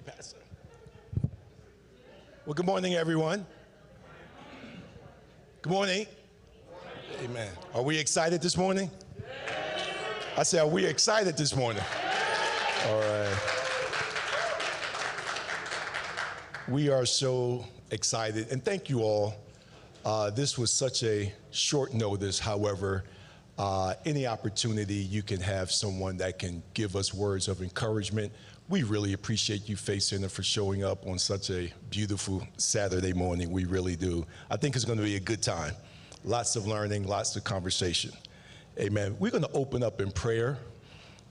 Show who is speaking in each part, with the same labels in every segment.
Speaker 1: Pastor. Well, good morning, everyone. Good morning. Amen. Are we excited this morning? I said, are we excited this morning? All right. We are so excited, and thank you all. This was such a short notice. However, any opportunity you can have someone that can give us words of encouragement, we really appreciate you, Faith Center, for showing up on such a beautiful Saturday morning. We really do. I think it's going to be a good time. Lots of learning, lots of conversation. Amen. We're going to open up in prayer.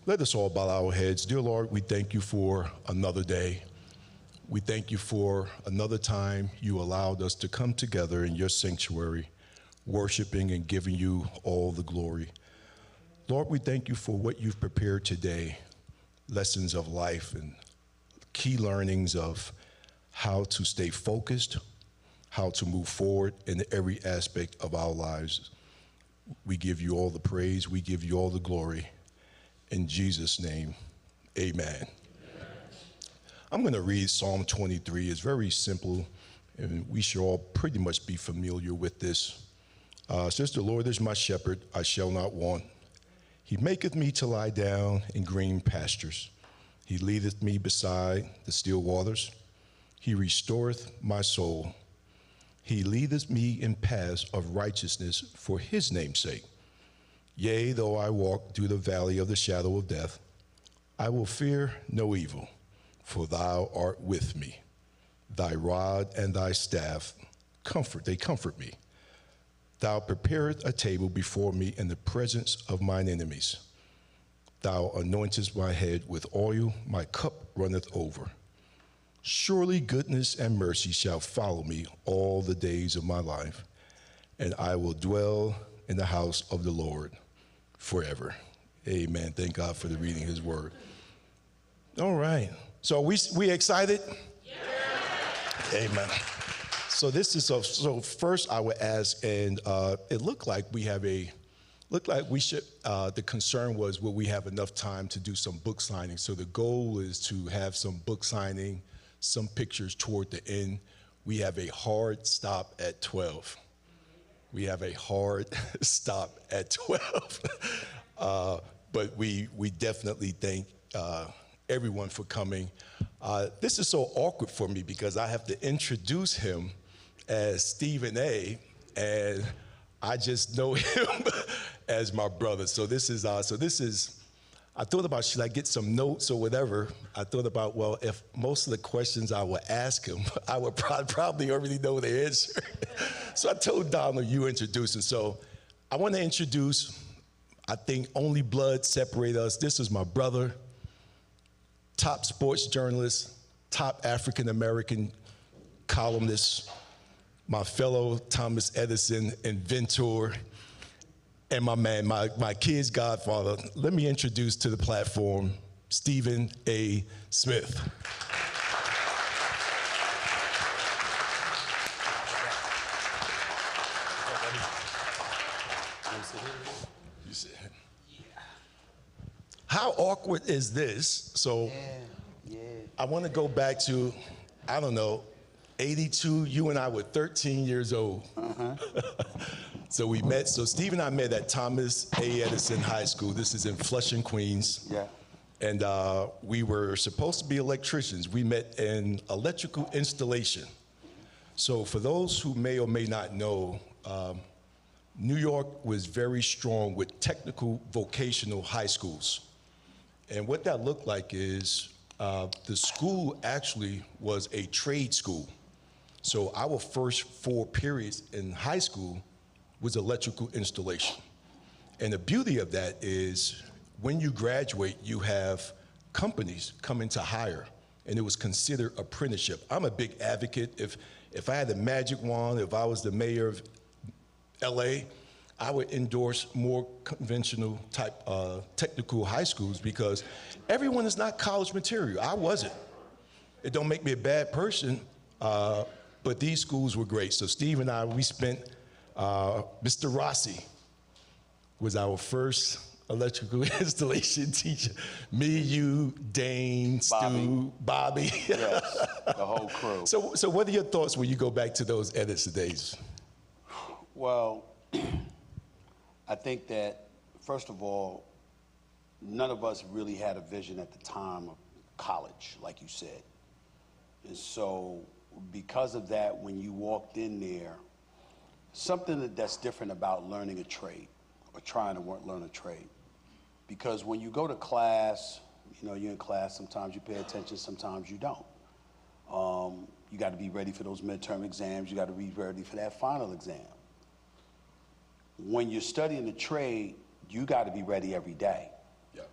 Speaker 1: Let us all bow our heads. Dear Lord, we thank you for another day. We thank you for another time you allowed us to come together in your sanctuary, worshiping and giving you all the glory. Lord, we thank you for what you've prepared today, lessons of life and key learnings of how to stay focused, how to move forward in every aspect of our lives. We give you all the praise. We give you all the glory. In Jesus' name, amen. I'm going to read Psalm 23. It's very simple, and we should all pretty much be familiar with this. It says, the Lord is my shepherd, I shall not want. He maketh me to lie down in green pastures. He leadeth me beside the still waters. He restoreth my soul. He leadeth me in paths of righteousness for his name's sake. Yea, though I walk through the valley of the shadow of death, I will fear no evil, for thou art with me. Thy rod and thy staff they comfort me. Thou preparest a table before me in the presence of mine enemies. Thou anointest my head with oil, my cup runneth over. Surely goodness and mercy shall follow me all the days of my life, and I will dwell in the house of the Lord forever. Amen. Thank God for the reading of his word. All right. So we excited? Yeah. Amen. So so first I would ask, and it looked like we should, the concern was, will we have enough time to do some book signing? So the goal is to have some book signing, some pictures toward the end. We have a hard stop at 12. We have a hard stop at 12. But we definitely thank everyone for coming. This is so awkward for me because I have to introduce him as Stephen A, and I just know him as my brother. So this is, I thought about, should I get some notes or whatever? I thought about, well, if most of the questions I would ask him, I would probably already know the answer. So I told Donald, you introduce him. So I want to introduce, I think only blood separate us. This is my brother, top sports journalist, top African-American columnist, my fellow Thomas Edison inventor, and my man, my kid's godfather. Let me introduce to the platform, Stephen A. Smith. How awkward is this? So I want to go back to, I don't know, 82, you and I were 13 years old. So we met, so Steve and I met at Thomas A. Edison High School. This is in Flushing, Queens. Yeah. And we were supposed to be electricians. We met in electrical installation. So for those who may or may not know, New York was very strong with technical vocational high schools. And what that looked like is the school actually was a trade school. So our first 4 periods in high school was electrical installation. And the beauty of that is when you graduate, you have companies coming to hire, and it was considered apprenticeship. I'm a big advocate. If I had the magic wand, if I was the mayor of LA, I would endorse more conventional type technical high schools because everyone is not college material. I wasn't. It don't make me a bad person, but these schools were great. So Steve and I, we spent, Mr. Rossi was our first electrical installation teacher. Me, you, Dane, Stu, Bobby.
Speaker 2: Yes, the whole crew.
Speaker 1: So what are your thoughts when you go back to those edits days?
Speaker 2: Well, I think that, first of all, none of us really had a vision at the time of college, like you said. And so because of that, when you walked in there, something that's different about learning a trade or trying to learn a trade. Because when you go to class, you know, you're in class, sometimes you pay attention, sometimes you don't. You got to be ready for those midterm exams. You got to be ready for that final exam. When you're studying a trade, you got to be ready every day. Yep.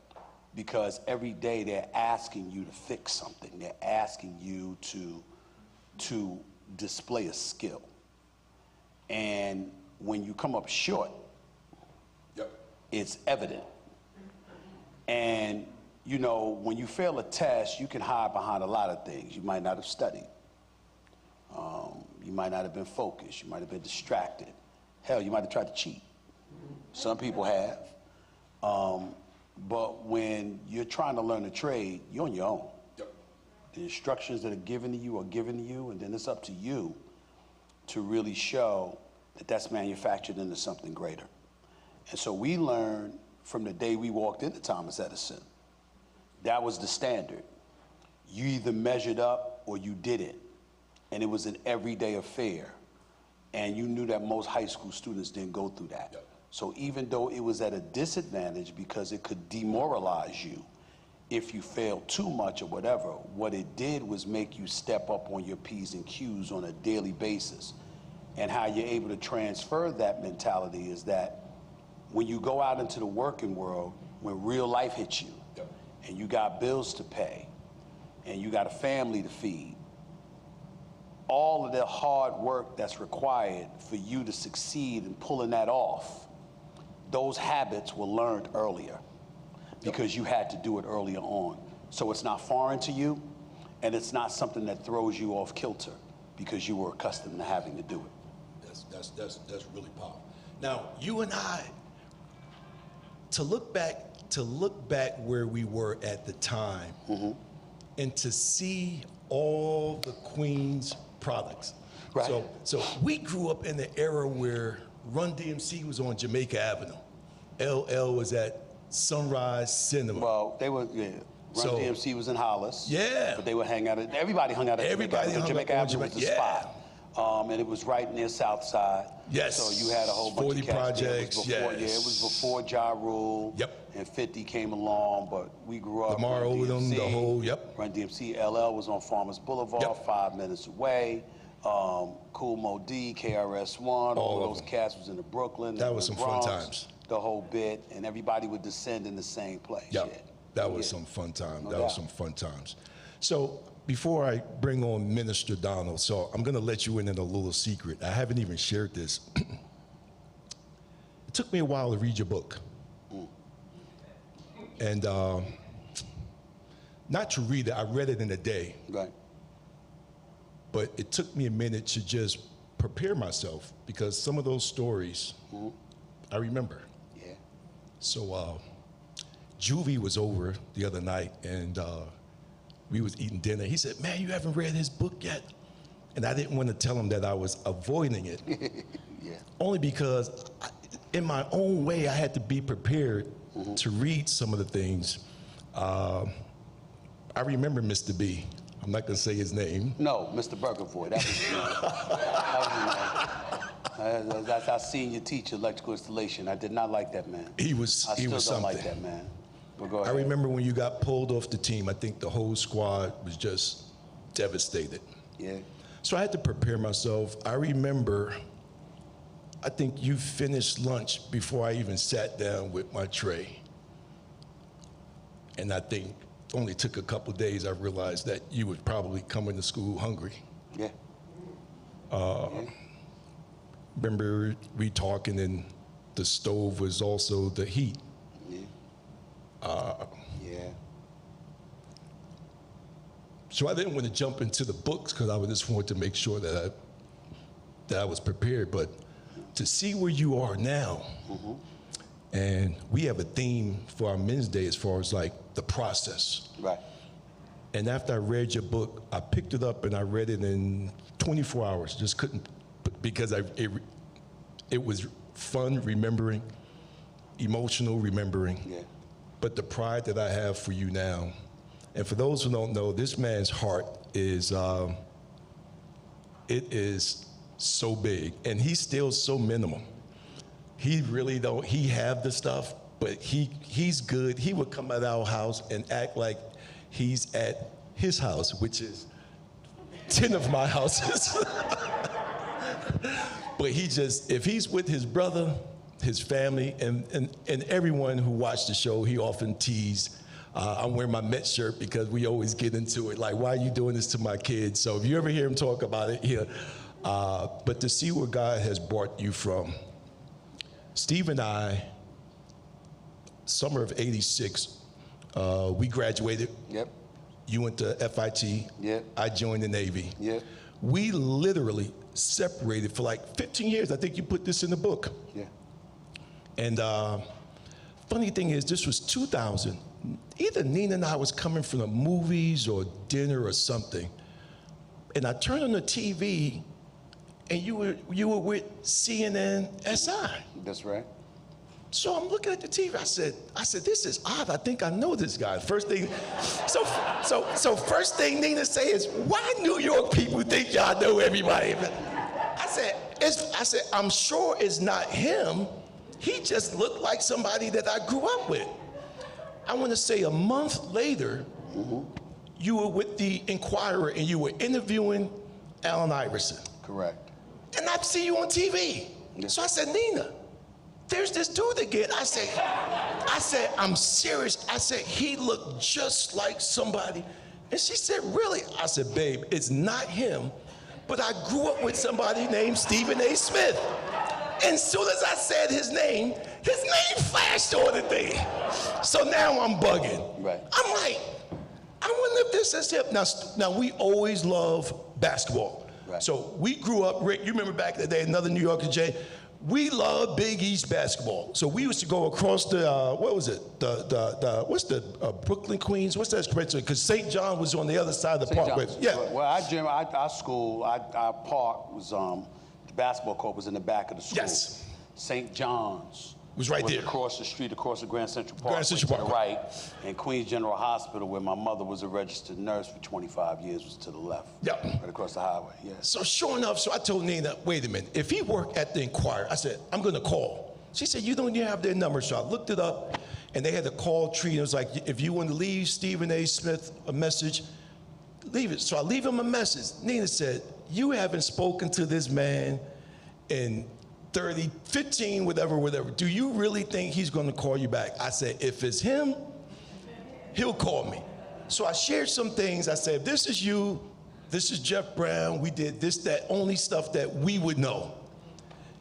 Speaker 2: Because every day they're asking you to fix something. They're asking you to display a skill. And when you come up short, yep, it's evident. And you know, when you fail a test, you can hide behind a lot of things. You might not have studied. You might not have been focused. You might have been distracted. Hell, you might have tried to cheat. Some people have. But when you're trying to learn a trade, you're on your own. Yep. The instructions that are given to you are given to you, and then it's up to you to really show that that's manufactured into something greater. And so we learned from the day we walked into Thomas Edison, that was the standard. You either measured up or you didn't. And it was an everyday affair. And you knew that most high school students didn't go through that. Yep. So even though it was at a disadvantage because it could demoralize you if you failed too much or whatever, what it did was make you step up on your P's and Q's on a daily basis. And how you're able to transfer that mentality is that when you go out into the working world, when real life hits you, yep, and you got bills to pay, and you got a family to feed, all of the hard work that's required for you to succeed in pulling that off, those habits were learned earlier because you had to do it earlier on. So it's not foreign to you, and it's not something that throws you off kilter because you were accustomed to having to do it.
Speaker 1: That's really powerful. Now, you and I, to look back where we were at the time, mm-hmm, and to see all the Queen's products. Right. So we grew up in the era where Run DMC was on Jamaica Avenue. LL was at Sunrise Cinema.
Speaker 2: Well, they were, yeah. Run DMC was in Hollis.
Speaker 1: Yeah.
Speaker 2: But they would hang out at, everybody hung out at Jamaica Avenue was the spot. And it was right near South Side.
Speaker 1: Yes.
Speaker 2: So you had a whole bunch of
Speaker 1: projects.
Speaker 2: Before, yes. Yeah, it was before Ja Rule.
Speaker 1: Yep.
Speaker 2: And 50 came along, but we grew up.
Speaker 1: Lamar Odom, the whole, yep.
Speaker 2: Run DMC, LL was on Farmers Boulevard, yep, 5 minutes away. Cool Mo D, KRS-One, all those cats was in the Brooklyn.
Speaker 1: That was some
Speaker 2: Bronx,
Speaker 1: fun times.
Speaker 2: The whole bit, and everybody would descend in the same place.
Speaker 1: Yep.
Speaker 2: Yeah.
Speaker 1: That was some fun time.
Speaker 2: No
Speaker 1: that
Speaker 2: doubt.
Speaker 1: was some fun times. So before I bring on Minister Donald, so I'm going to let you in on a little secret. I haven't even shared this. It took me a while to read your book. And not to read it, I read it in a day.
Speaker 2: Right.
Speaker 1: But it took me a minute to just prepare myself because some of those stories, mm-hmm, I remember.
Speaker 2: Yeah.
Speaker 1: So Juvie was over the other night and we was eating dinner. He said, man, you haven't read his book yet? And I didn't want to tell him that I was avoiding it.
Speaker 2: Yeah.
Speaker 1: Only because in my own way, I had to be prepared, mm-hmm, to read some of the things. I remember Mr. B. I'm not going to say his name.
Speaker 2: No, Mr. Burgervoy. That was that's our senior teacher, electrical installation. I did not like that man.
Speaker 1: He was something.
Speaker 2: I still don't like that man. But go ahead.
Speaker 1: I remember when you got pulled off the team, I think the whole squad was just devastated.
Speaker 2: Yeah.
Speaker 1: So I had to prepare myself. I remember, I think you finished lunch before I even sat down with my tray. And I think only took a couple days, I realized that you would probably come into school hungry.
Speaker 2: Yeah.
Speaker 1: Remember we talking and the stove was also the heat.
Speaker 2: Yeah. Yeah.
Speaker 1: So I didn't want to jump into the books because I just wanted to make sure that I was prepared. But to see where you are now, mm-hmm, And we have a theme for our Men's Day as far as like the process.
Speaker 2: Right.
Speaker 1: And after I read your book, I picked it up and I read it in 24 hours. Just couldn't, because it was fun remembering, emotional remembering.
Speaker 2: Yeah.
Speaker 1: But the pride that I have for you now, and for those who don't know, this man's heart is, it is so big, and he's still so minimal. He really don't, he have the stuff, but he's good. He would come at our house and act like he's at his house, which is 10 of my houses. But he just, if he's with his brother, his family, and everyone who watched the show, he often teased, I'm wearing my Met shirt because we always get into it, like, why are you doing this to my kids? So if you ever hear him talk about it, yeah. But to see where God has brought you from. Steve and I, summer of '86, we graduated.
Speaker 2: Yep.
Speaker 1: You went to FIT.
Speaker 2: Yep.
Speaker 1: I joined the Navy.
Speaker 2: Yep.
Speaker 1: We literally separated for like 15 years. I think you put this in the book.
Speaker 2: Yeah.
Speaker 1: And funny thing is, this was 2000. Either Nina and I was coming from the movies or dinner or something. And I turned on the TV, and you were with CNN SI.
Speaker 2: That's right.
Speaker 1: So I'm looking at the TV. I said, this is odd. I think I know this guy. First thing, so first thing Nina say is, why New York people think y'all know everybody? I said, I'm sure it's not him. He just looked like somebody that I grew up with. I want to say a month later, you were with the Inquirer and you were interviewing Allen Iverson.
Speaker 2: Correct.
Speaker 1: And I see you on TV.
Speaker 2: Yeah.
Speaker 1: So I said, Nina, there's this dude again. I said, I'm serious. I said, he looked just like somebody. And she said, really? I said, babe, it's not him, but I grew up with somebody named Stephen A. Smith. And as soon as I said his name flashed on the thing. So now I'm bugging.
Speaker 2: Right.
Speaker 1: I'm like, I wonder if this is him. Now we always love basketball.
Speaker 2: Right.
Speaker 1: So we grew up, Rick, you remember back in the day, another New Yorker, Jay, we love Big East basketball. So we used to go across the, what was it? What's the Brooklyn, Queens? What's that expression? Because St. John was on the other side of the park. Yeah.
Speaker 2: Well, our school, our park was, the basketball court was in the back of the school.
Speaker 1: Yes.
Speaker 2: St. John's
Speaker 1: was right there.
Speaker 2: Across the street, across the Grand Central Park.
Speaker 1: Grand Central Park.
Speaker 2: To the right, and Queens General Hospital, where my mother was a registered nurse for 25 years, was to the left.
Speaker 1: Yep.
Speaker 2: Right across the highway, yeah.
Speaker 1: So sure enough, so I told Nina, wait a minute, if he worked at the Inquirer, I said, I'm gonna call. She said, you don't even have their number. So I looked it up, and they had a call tree, and it was like, if you want to leave Stephen A. Smith a message, leave it. So I leave him a message. Nina said, you haven't spoken to this man in 30, 15, whatever. Do you really think he's gonna call you back? I said, if it's him, he'll call me. So I shared some things. I said, this is you, this is Jeff Brown, we did this, that, only stuff that we would know.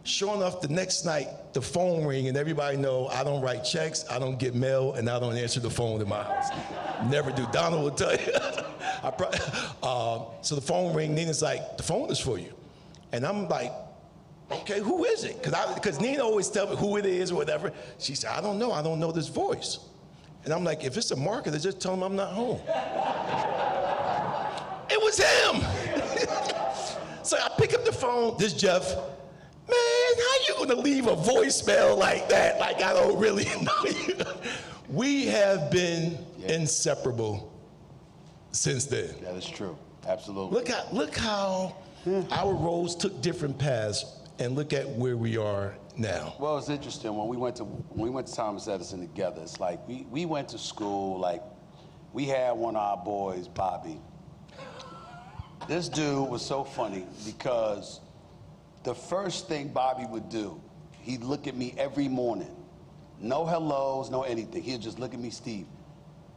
Speaker 1: Sure enough, the next night, the phone rang, and everybody know I don't write checks, I don't get mail, and I don't answer the phone in my house. Never do. Donald will tell you. So the phone rang, Nina's like, the phone is for you. And I'm like, okay, who is it? Because Nina always tells me who it is or whatever. She said, I don't know this voice. And I'm like, if it's a marketer, just tell him I'm not home. It was him. So I pick up the phone, this Jeff. Man, how you gonna leave a voicemail like that? Like I don't really know you. We have been inseparable since then.
Speaker 2: That is true, absolutely.
Speaker 1: Look how our roads took different paths, and look at where we are now.
Speaker 2: Well, it's interesting, when we went to Thomas Edison together, it's like we went to school, like we had one of our boys, Bobby. This dude was so funny because the first thing Bobby would do, he'd look at me every morning. No hellos, no anything. He'd just look at me, Steve.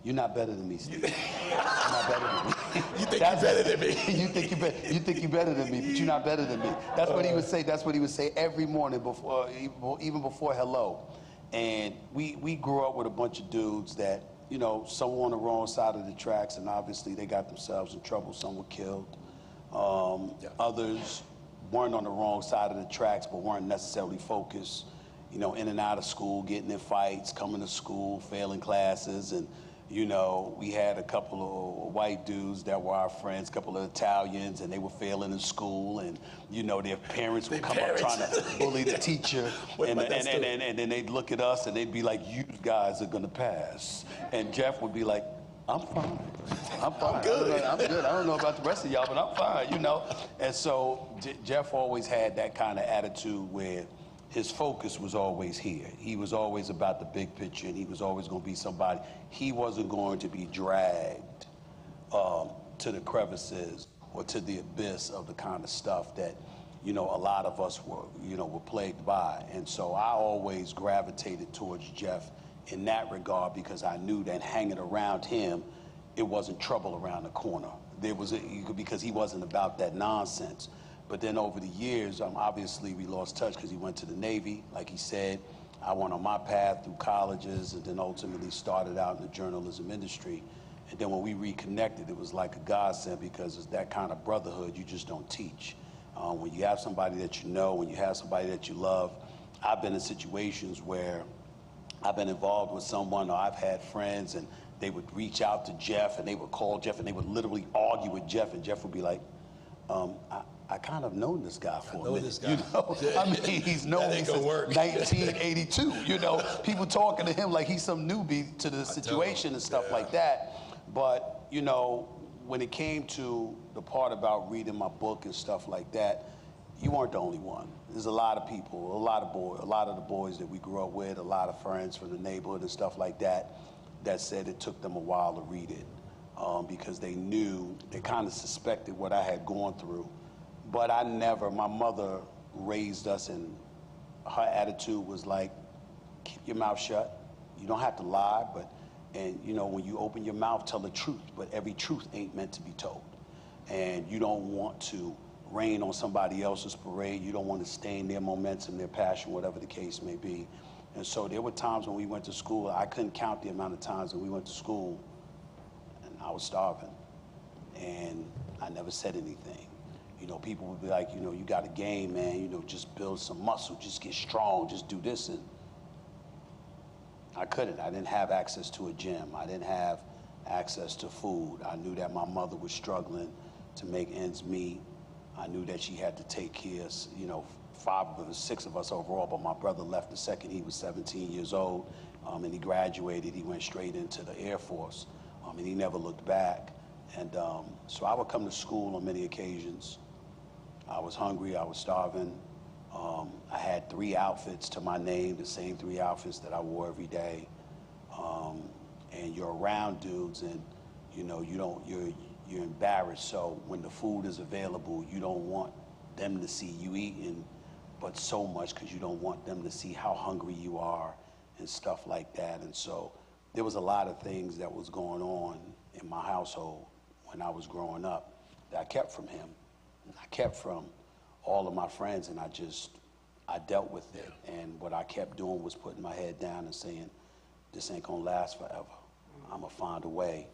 Speaker 2: You're not better than me, Steve. You're not better than me.
Speaker 1: You think you're better than me.
Speaker 2: You think you're better than me, but you're not better than me. That's what he would say. That's what he would say every morning before, even before hello. And we grew up with a bunch of dudes that, you know, some were on the wrong side of the tracks, and obviously they got themselves in trouble. Some were killed. Others weren't on the wrong side of the tracks, but weren't necessarily focused. you know, in and out of school, getting in fights, coming to school, failing classes, and you know, we had a couple of white dudes that were our friends, a couple of Italians, and they were failing in school, and you know, their parents would come up trying to bully the teacher, and then they'd look at us and they'd be like, "You guys are gonna pass," and Jeff would be like, "I'm fine. I'm fine. I'm good. I don't know about the rest of y'all, but I'm fine," you know. And so Jeff always had that kind of attitude where his focus was always here. He was always about the big picture, and he was always going to be somebody. He wasn't going to be dragged to the crevices or to the abyss of the kind of stuff that, you know, a lot of us were plagued by. And so I always gravitated towards Jeff in that regard, because I knew that hanging around him, it wasn't trouble around the corner. Because he wasn't about that nonsense. But then over the years, obviously we lost touch because he went to the Navy, like he said. I went on my path through colleges and then ultimately started out in the journalism industry. And then when we reconnected, it was like a godsend, because it's that kind of brotherhood you just don't teach. When you have somebody that you know, when you have somebody that you love, I've been in situations where I've been involved with someone, or I've had friends, and they would reach out to Jeff, and they would call Jeff, and they would literally argue with Jeff, and Jeff would be like, I kind of known this guy for a minute, you know? Yeah. I mean, he's known me since 1982, you know? People talking to him like he's some newbie to the situation and stuff like that. But, you know, when it came to the part about reading my book and stuff like that, you weren't the only one. There's a lot of people, a lot of the boys that we grew up with, a lot of friends from the neighborhood and stuff like that, that said it took them a while to read it. Because they kind of suspected what I had gone through. But my mother raised us, and her attitude was like, keep your mouth shut. You don't have to lie, and you know, when you open your mouth, tell the truth, but every truth ain't meant to be told. And you don't want to rain on somebody else's parade. You don't want to stain their momentum, their passion, whatever the case may be. And so there were times when we went to school, I couldn't count the amount of times that we went to school I was starving, and I never said anything. You know, people would be like, you know, you got a game, man, you know, just build some muscle, just get strong, just do this. And I couldn't. I didn't have access to a gym. I didn't have access to food. I knew that my mother was struggling to make ends meet. I knew that she had to take care of, you know, 6 of us overall, but my brother left the second he was 17 years old, and he graduated. He went straight into the Air Force. And he never looked back. And so I would come to school on many occasions. I was hungry, I was starving. I had 3 outfits to my name, the same 3 outfits that I wore every day. And you're around dudes, and you know, you're embarrassed. So when the food is available, you don't want them to see you eating, but so much because you don't want them to see how hungry you are and stuff like that. And so there was a lot of things that was going on in my household when I was growing up that I kept from him. I kept from all of my friends, and I dealt with it. And what I kept doing was putting my head down and saying, this ain't gonna last forever. I'm gonna find a way.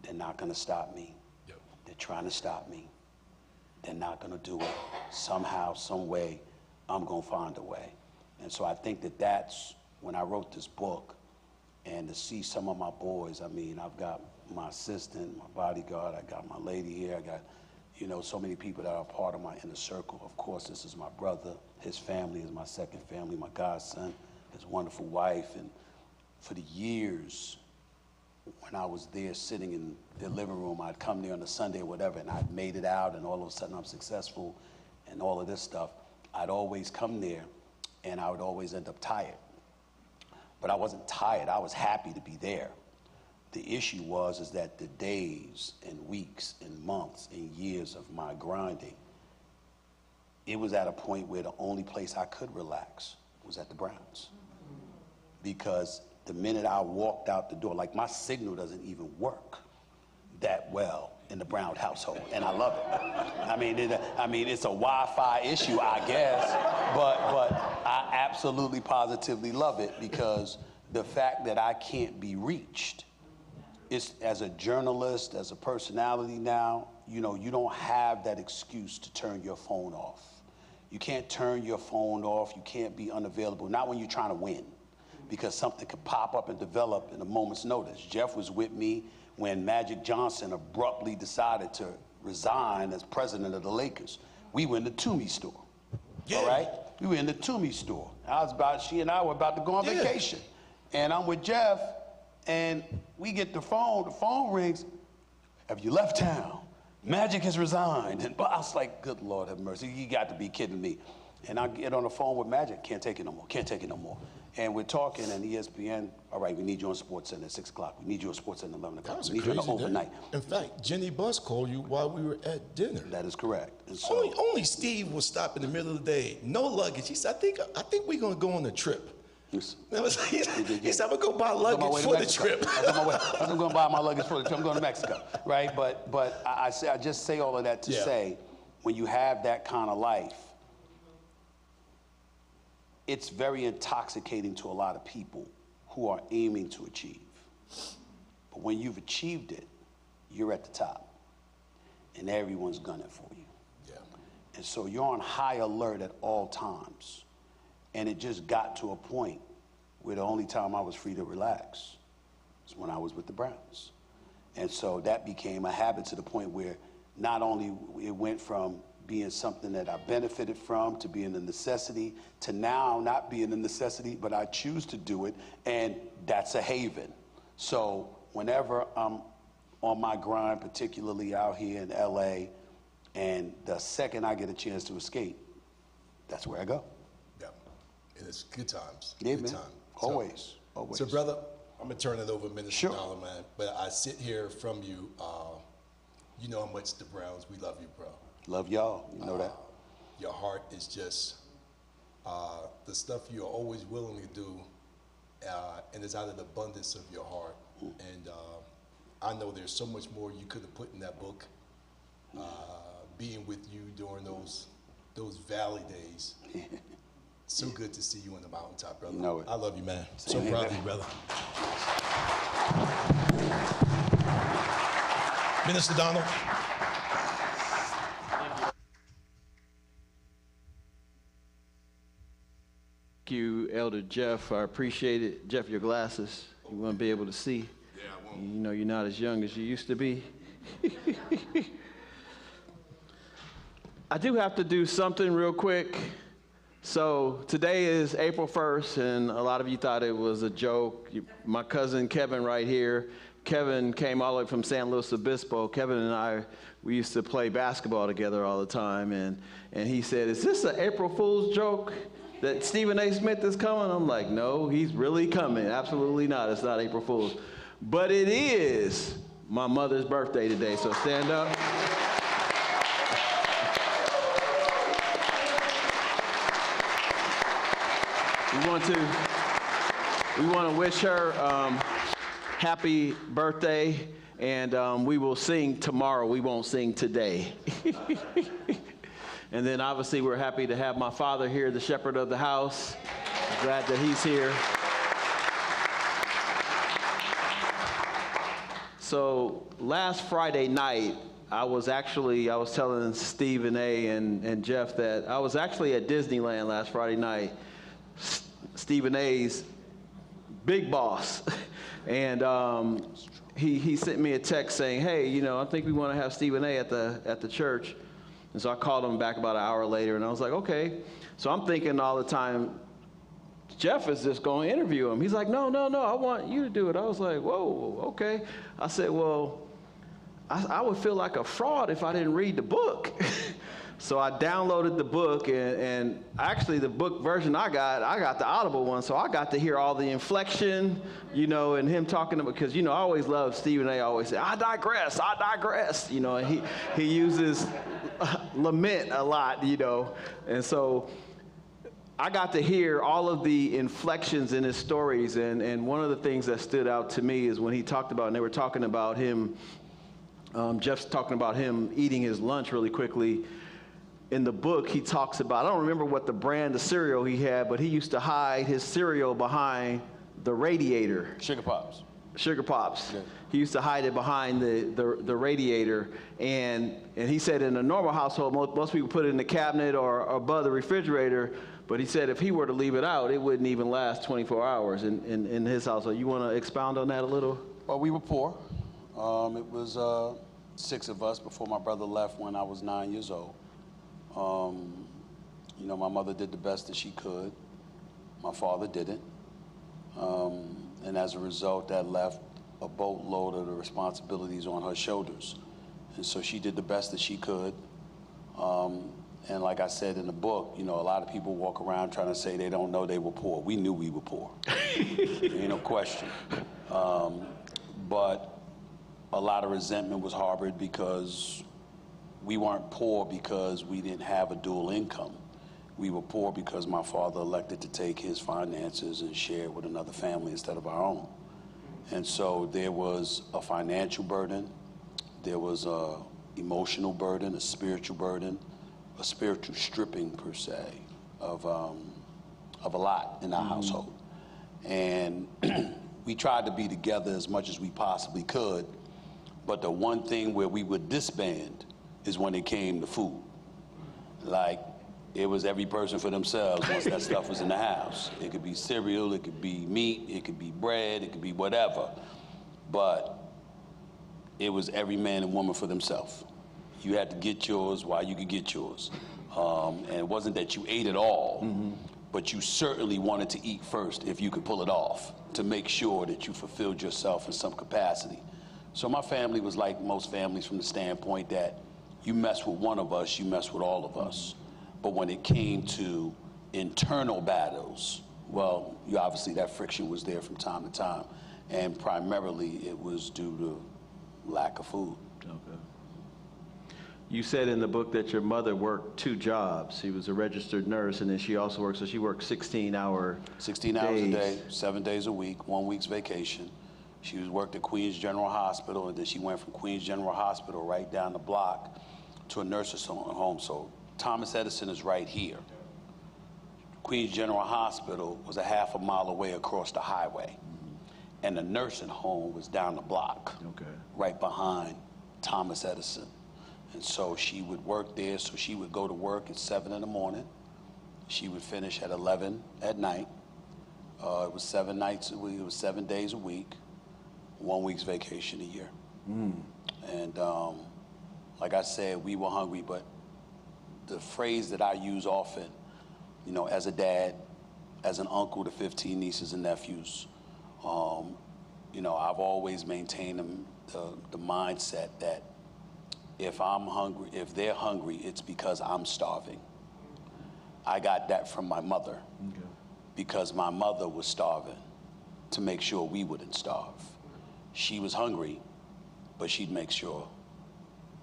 Speaker 2: They're not gonna stop me. They're trying to stop me. They're not gonna do it. Somehow, some way, I'm gonna find a way. And so I think that's when I wrote this book. And to see some of my boys, I mean, I've got my assistant, my bodyguard, I got my lady here, I got, you know, so many people that are part of my inner circle. Of course, this is my brother. His family is my second family, my godson, his wonderful wife. And for the years, when I was there sitting in their living room, I'd come there on a Sunday or whatever, and I'd made it out, and all of a sudden I'm successful and all of this stuff. I'd always come there, and I would always end up tired. But I wasn't tired, I was happy to be there. The issue is that the days and weeks and months and years of my grinding, it was at a point where the only place I could relax was at the Browns. Because the minute I walked out the door, like my signal doesn't even work that well in the Brown household, and I love it. I mean, it's a Wi-Fi issue, I guess, but I absolutely positively love it, because the fact that I can't be reached, it's, as a journalist, as a personality now, you know, you don't have that excuse to turn your phone off. You can't turn your phone off. You can't be unavailable, not when you're trying to win, because something could pop up and develop in a moment's notice. Jeff was with me when Magic Johnson abruptly decided to resign as president of the Lakers. We were in the Toomey store, all right? We were in the Toomey store. She and I were about to go on vacation. And I'm with Jeff, and we get the phone rings. Have you left town? Magic has resigned. And I was like, good Lord have mercy, you got to be kidding me. And I get on the phone with Magic, can't take it no more, can't take it no more. And we're talking, and ESPN, all right, we need you on SportsCenter at 6 o'clock. We need you on SportsCenter at 11 o'clock. We need you on the overnight.
Speaker 1: In fact, Jenny Buss called you while we were at dinner.
Speaker 2: That is correct. And so,
Speaker 1: only Steve will stop in the middle of the day, no luggage. He said, I think we're going to go on a trip. He said, I'm going to go buy luggage for the trip.
Speaker 2: I'm going to buy my luggage for the trip. I'm going to Mexico, right? But I just say all of that to say, when you have that kind of life, it's very intoxicating to a lot of people who are aiming to achieve. But when you've achieved it, you're at the top, and everyone's gunning for you. Yeah. And so you're on high alert at all times. And it just got to a point where the only time I was free to relax was when I was with the Browns. And so that became a habit to the point where not only it went from being something that I benefited from to being a necessity to now not being a necessity, but I choose to do it, and that's a haven. So whenever I'm on my grind, particularly out here in LA, and the second I get a chance to escape, that's where I go.
Speaker 1: Yeah, and it's good times.
Speaker 2: Yeah,
Speaker 1: good
Speaker 2: man.
Speaker 1: Times.
Speaker 2: Always, always.
Speaker 1: So, brother, I'm gonna turn it over to Minister Dollar, man.
Speaker 2: Sure.
Speaker 1: But I sit here from you. You know how much the Browns, we love you, bro.
Speaker 2: Love y'all, you know that.
Speaker 1: Your heart is just the stuff you're always willing to do, and it's out of the abundance of your heart. And I know there's so much more you could have put in that book. Being with you during those valley days. So good to see you on the mountaintop, brother.
Speaker 2: You know it.
Speaker 1: I love you, man.
Speaker 2: Same
Speaker 1: so proud of you, brother. Minister Donald.
Speaker 3: Thank you, Elder Jeff. I appreciate it. Jeff, your glasses. You want to be able to see.
Speaker 1: Yeah, I won't.
Speaker 3: You know you're not as young as you used to be. I do have to do something real quick. So today is April 1st, and a lot of you thought it was a joke. My cousin Kevin right here, Kevin came all the way from San Luis Obispo. Kevin and I, we used to play basketball together all the time, and he said, is this an April Fool's joke that Stephen A. Smith is coming? I'm like, no, he's really coming. Absolutely not. It's not April Fool's. But it is my mother's birthday today, so stand up. We want to wish her happy birthday, and we will sing tomorrow. We won't sing today. And then obviously we're happy to have my father here, the shepherd of the house. Glad that he's here. So last Friday night, I was telling Stephen A. and Jeff that I was actually at Disneyland last Friday night. Stephen A.'s big boss, and he sent me a text saying, hey, you know, I think we want to have Stephen A. at the church. And so I called him back about an hour later, and I was like, okay. So I'm thinking all the time, Jeff is just going to interview him. He's like, no, I want you to do it. I was like, whoa, okay. I said, well, I would feel like a fraud if I didn't read the book. So I downloaded the book, and actually the book version I got the Audible one, so I got to hear all the inflection, you know, and him talking about, because, you know, I always love Stephen A. always say, I digress, you know, and he uses lament a lot, you know, and so I got to hear all of the inflections in his stories, and one of the things that stood out to me is when he talked about, and they were talking about him, Jeff's talking about him eating his lunch really quickly. In the book, he talks about, I don't remember what the brand of cereal he had, but he used to hide his cereal behind the radiator.
Speaker 2: Sugar Pops.
Speaker 3: Sugar Pops.
Speaker 2: Yeah.
Speaker 3: He used to hide it behind the radiator, and he said in a normal household, most people put it in the cabinet or above the refrigerator, but he said if he were to leave it out, it wouldn't even last 24 hours in his household. You want to expound on that a little?
Speaker 2: Well, we were poor. It was 6 of us before my brother left when I was 9 years old. You know, my mother did the best that she could. My father didn't. And as a result, that left a boatload of the responsibilities on her shoulders. And so she did the best that she could. And like I said in the book, you know, a lot of people walk around trying to say they don't know they were poor. We knew we were poor. Ain't no question. But a lot of resentment was harbored because we weren't poor because we didn't have a dual income. We were poor because my father elected to take his finances and share it with another family instead of our own. And so there was a financial burden, there was a emotional burden, a spiritual burden, a spiritual stripping per se of a lot in our household. And we tried to be together as much as we possibly could, but the one thing where we would disband is when it came to food. Like, it was every person for themselves once that stuff was in the house. It could be cereal, it could be meat, it could be bread, it could be whatever. But it was every man and woman for themselves. You had to get yours while you could get yours. And it wasn't that you ate it all, but you certainly wanted to eat first if you could pull it off to make sure that you fulfilled yourself in some capacity. So my family was like most families from the standpoint that you mess with one of us, you mess with all of us. But when it came to internal battles, well, obviously that friction was there from time to time. And primarily it was due to lack of food.
Speaker 3: Okay. You said in the book that your mother worked 2 jobs. She was a registered nurse, and then she also worked, so she worked 16-hour
Speaker 2: 16 hours a day, 7 days a week, 1 week's vacation. She worked at Queens General Hospital, and then she went from Queens General Hospital right down the block to a nurse's home. So Thomas Edison is right here. Queens General Hospital was a half a mile away across the highway. And the nursing home was down the block, right behind Thomas Edison. And so she would work there, so she would go to work at 7 in the morning. She would finish at 11 at night. It was 7 nights a week, it was 7 days a week, 1 week's vacation a year. And like I said, we were hungry, but the phrase that I use often, you know, as a dad, as an uncle to 15 nieces and nephews, you know, I've always maintained the mindset that if I'm hungry, if they're hungry, it's because I'm starving. I got that from my mother, because my mother was starving to make sure we wouldn't starve. She was hungry, but she'd make sure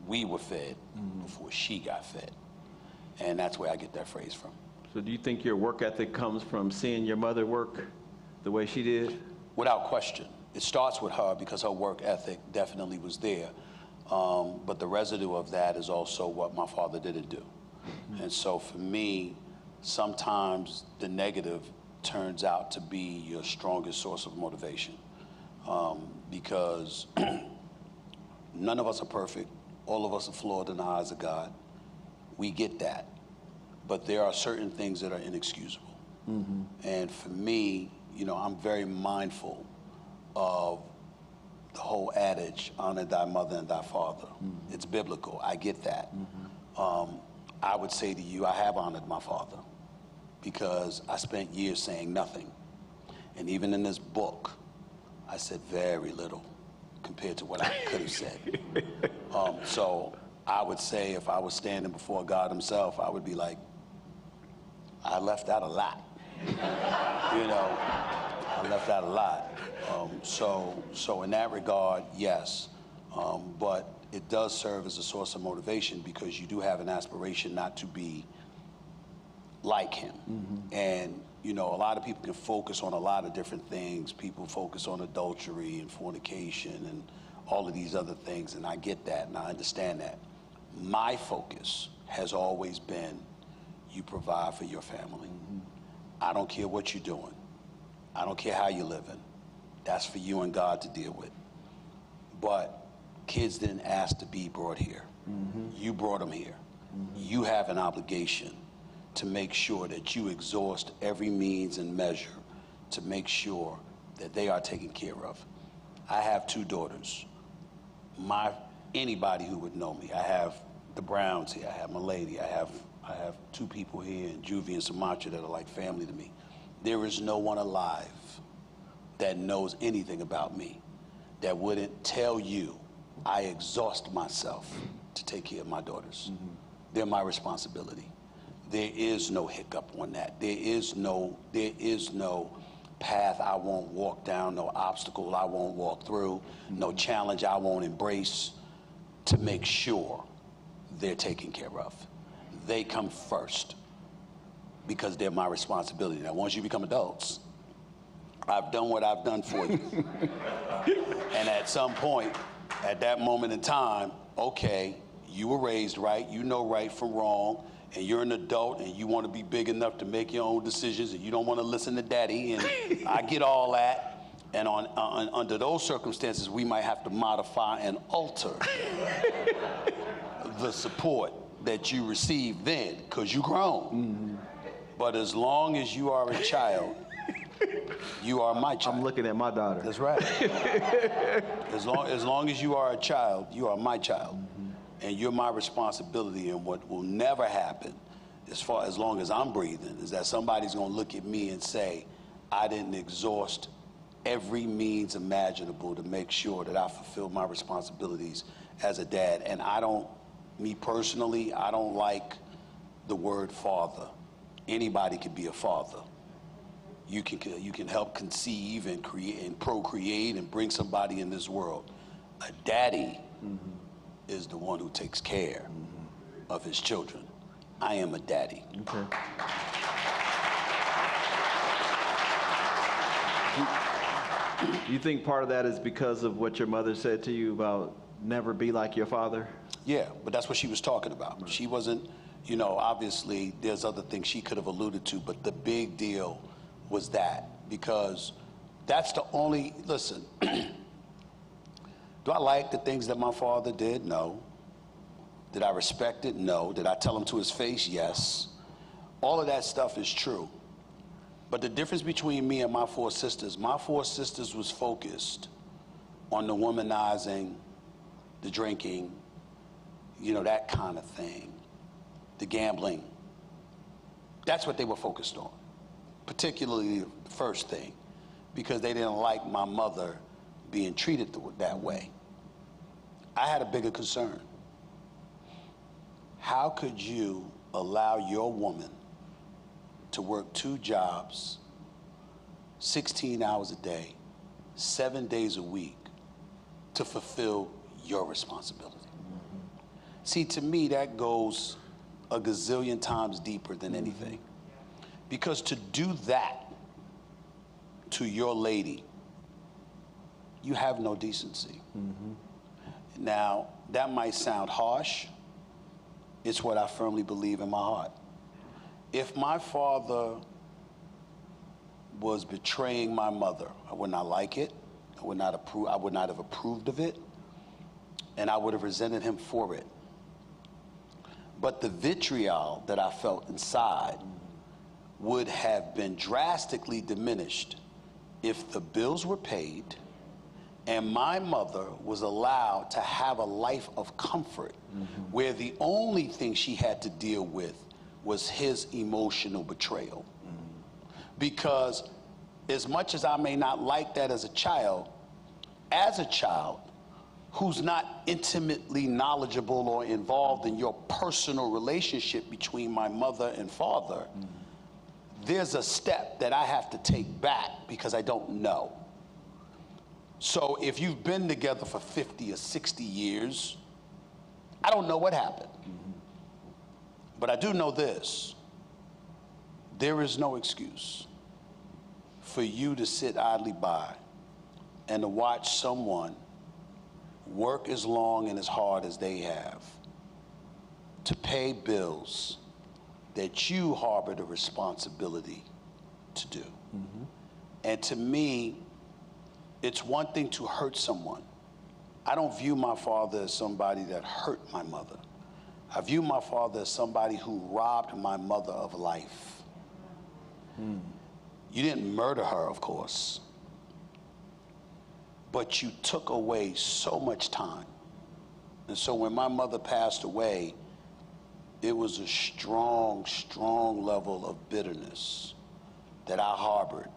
Speaker 2: we were fed before she got fed. And that's where I get that phrase from.
Speaker 3: So do you think your work ethic comes from seeing your mother work the way she did?
Speaker 2: Without question. It starts with her because her work ethic definitely was there. But the residue of that is also what my father didn't do. And so for me, sometimes the negative turns out to be your strongest source of motivation. Because none of us are perfect. All of us are flawed in the eyes of God. We get that. But there are certain things that are inexcusable. And for me, you know, I'm very mindful of the whole adage, honor thy mother and thy father. It's biblical, I get that. I would say to you, I have honored my father because I spent years saying nothing. And even in this book, I said very little compared to what I could have said. So I would say if I was standing before God himself, I would be like, I left out a lot. You know, I left out a lot. So in that regard, yes. But it does serve as a source of motivation because you do have an aspiration not to be like him. And, you know, a lot of people can focus on a lot of different things. People focus on adultery and fornication and all of these other things, and I get that and I understand that. My focus has always been you provide for your family. I don't care what you're doing. I don't care how you're living. That's for you and God to deal with. But kids didn't ask to be brought here. You brought them here. You have an obligation to make sure that you exhaust every means and measure to make sure that they are taken care of. I have 2 daughters. Anybody who would know me, I have the Browns here, I have my lady, I have 2 people here in Juvie and Sumatra that are like family to me. There is no one alive that knows anything about me that wouldn't tell you I exhaust myself to take care of my daughters. They're my responsibility. There is no hiccup on that. There is no path I won't walk down, no obstacle I won't walk through, no challenge I won't embrace to make sure they're taken care of. They come first because they're my responsibility. Now, once you become adults, I've done what I've done for you. And at some point, at that moment in time, okay, you were raised right, you know right from wrong, and you're an adult and you want to be big enough to make your own decisions and you don't want to listen to daddy, and I get all that. And under those circumstances, we might have to modify and alter the support that you receive then, because you're grown. But as long as you are a child, you are my child.
Speaker 3: I'm looking at my daughter.
Speaker 2: That's right. As long as you are a child, you are my child. And you're my responsibility. And what will never happen, as long as I'm breathing, is that somebody's going to look at me and say, I didn't exhaust every means imaginable to make sure that I fulfill my responsibilities as a dad. And me personally, I don't like the word father. Anybody can be a father. You can help conceive and create and procreate and bring somebody in this world. A daddy is the one who takes care of his children. I am a daddy.
Speaker 3: Okay. Do you think part of that is because of what your mother said to you about never be like your father?
Speaker 2: Yeah, but that's what she was talking about. Right. She wasn't, obviously there's other things she could have alluded to, but the big deal was that, because that's the only, listen, do I like the things that my father did? No. Did I respect it? No. Did I tell him to his face? Yes. All of that stuff is true. But the difference between me and my 4 sisters was focused on the womanizing, the drinking, that kind of thing, the gambling. That's what they were focused on, particularly the first thing, because they didn't like my mother being treated that way. I had a bigger concern. How could you allow your woman to work 2 jobs, 16 hours a day, 7 days a week, to fulfill your responsibility? See, to me, that goes a gazillion times deeper than anything. Because to do that to your lady, you have no decency. Now, that might sound harsh. It's what I firmly believe in my heart. If my father was betraying my mother, I would not like it. I would not have approved of it, and I would have resented him for it. But the vitriol that I felt inside would have been drastically diminished if the bills were paid and my mother was allowed to have a life of comfort, where the only thing she had to deal with was his emotional betrayal. Because as much as I may not like that as a child who's not intimately knowledgeable or involved in your personal relationship between my mother and father, there's a step that I have to take back because I don't know. So if you've been together for 50 or 60 years, I don't know what happened. But I do know this: there is no excuse for you to sit idly by and to watch someone work as long and as hard as they have to pay bills that you harbor the responsibility to do. And to me, It's one thing to hurt someone. I don't view my father as somebody that hurt my mother. I view my father as somebody who robbed my mother of life. You didn't murder her, of course, but you took away so much time. And so when my mother passed away, it was a strong, strong level of bitterness that I harbored.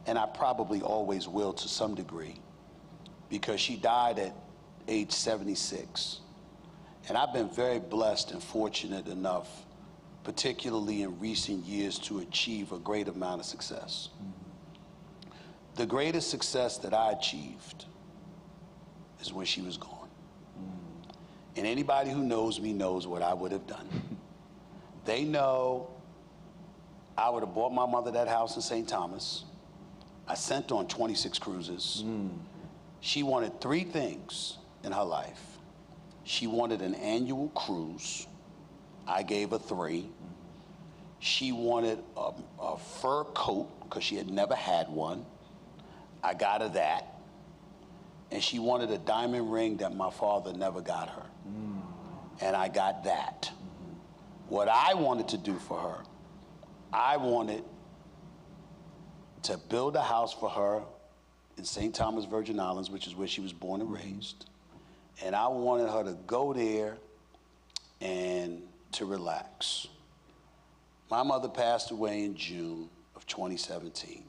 Speaker 2: And I probably always will to some degree, because she died at age 76. And I've been very blessed and fortunate enough, particularly in recent years, to achieve a great amount of success. The greatest success that I achieved is when she was gone. And anybody who knows me knows what I would have done. They know I would have bought my mother that house in St. Thomas. I sent on 26 cruises. She wanted 3 things in her life. She wanted an annual cruise. I gave her 3. She wanted a fur coat because she had never had one. I got her that. And she wanted a diamond ring that my father never got her. And I got that. What I wanted to do for her, I wanted to build a house for her in St. Thomas, Virgin Islands, which is where she was born and raised. And I wanted her to go there and to relax. My mother passed away in June of 2017.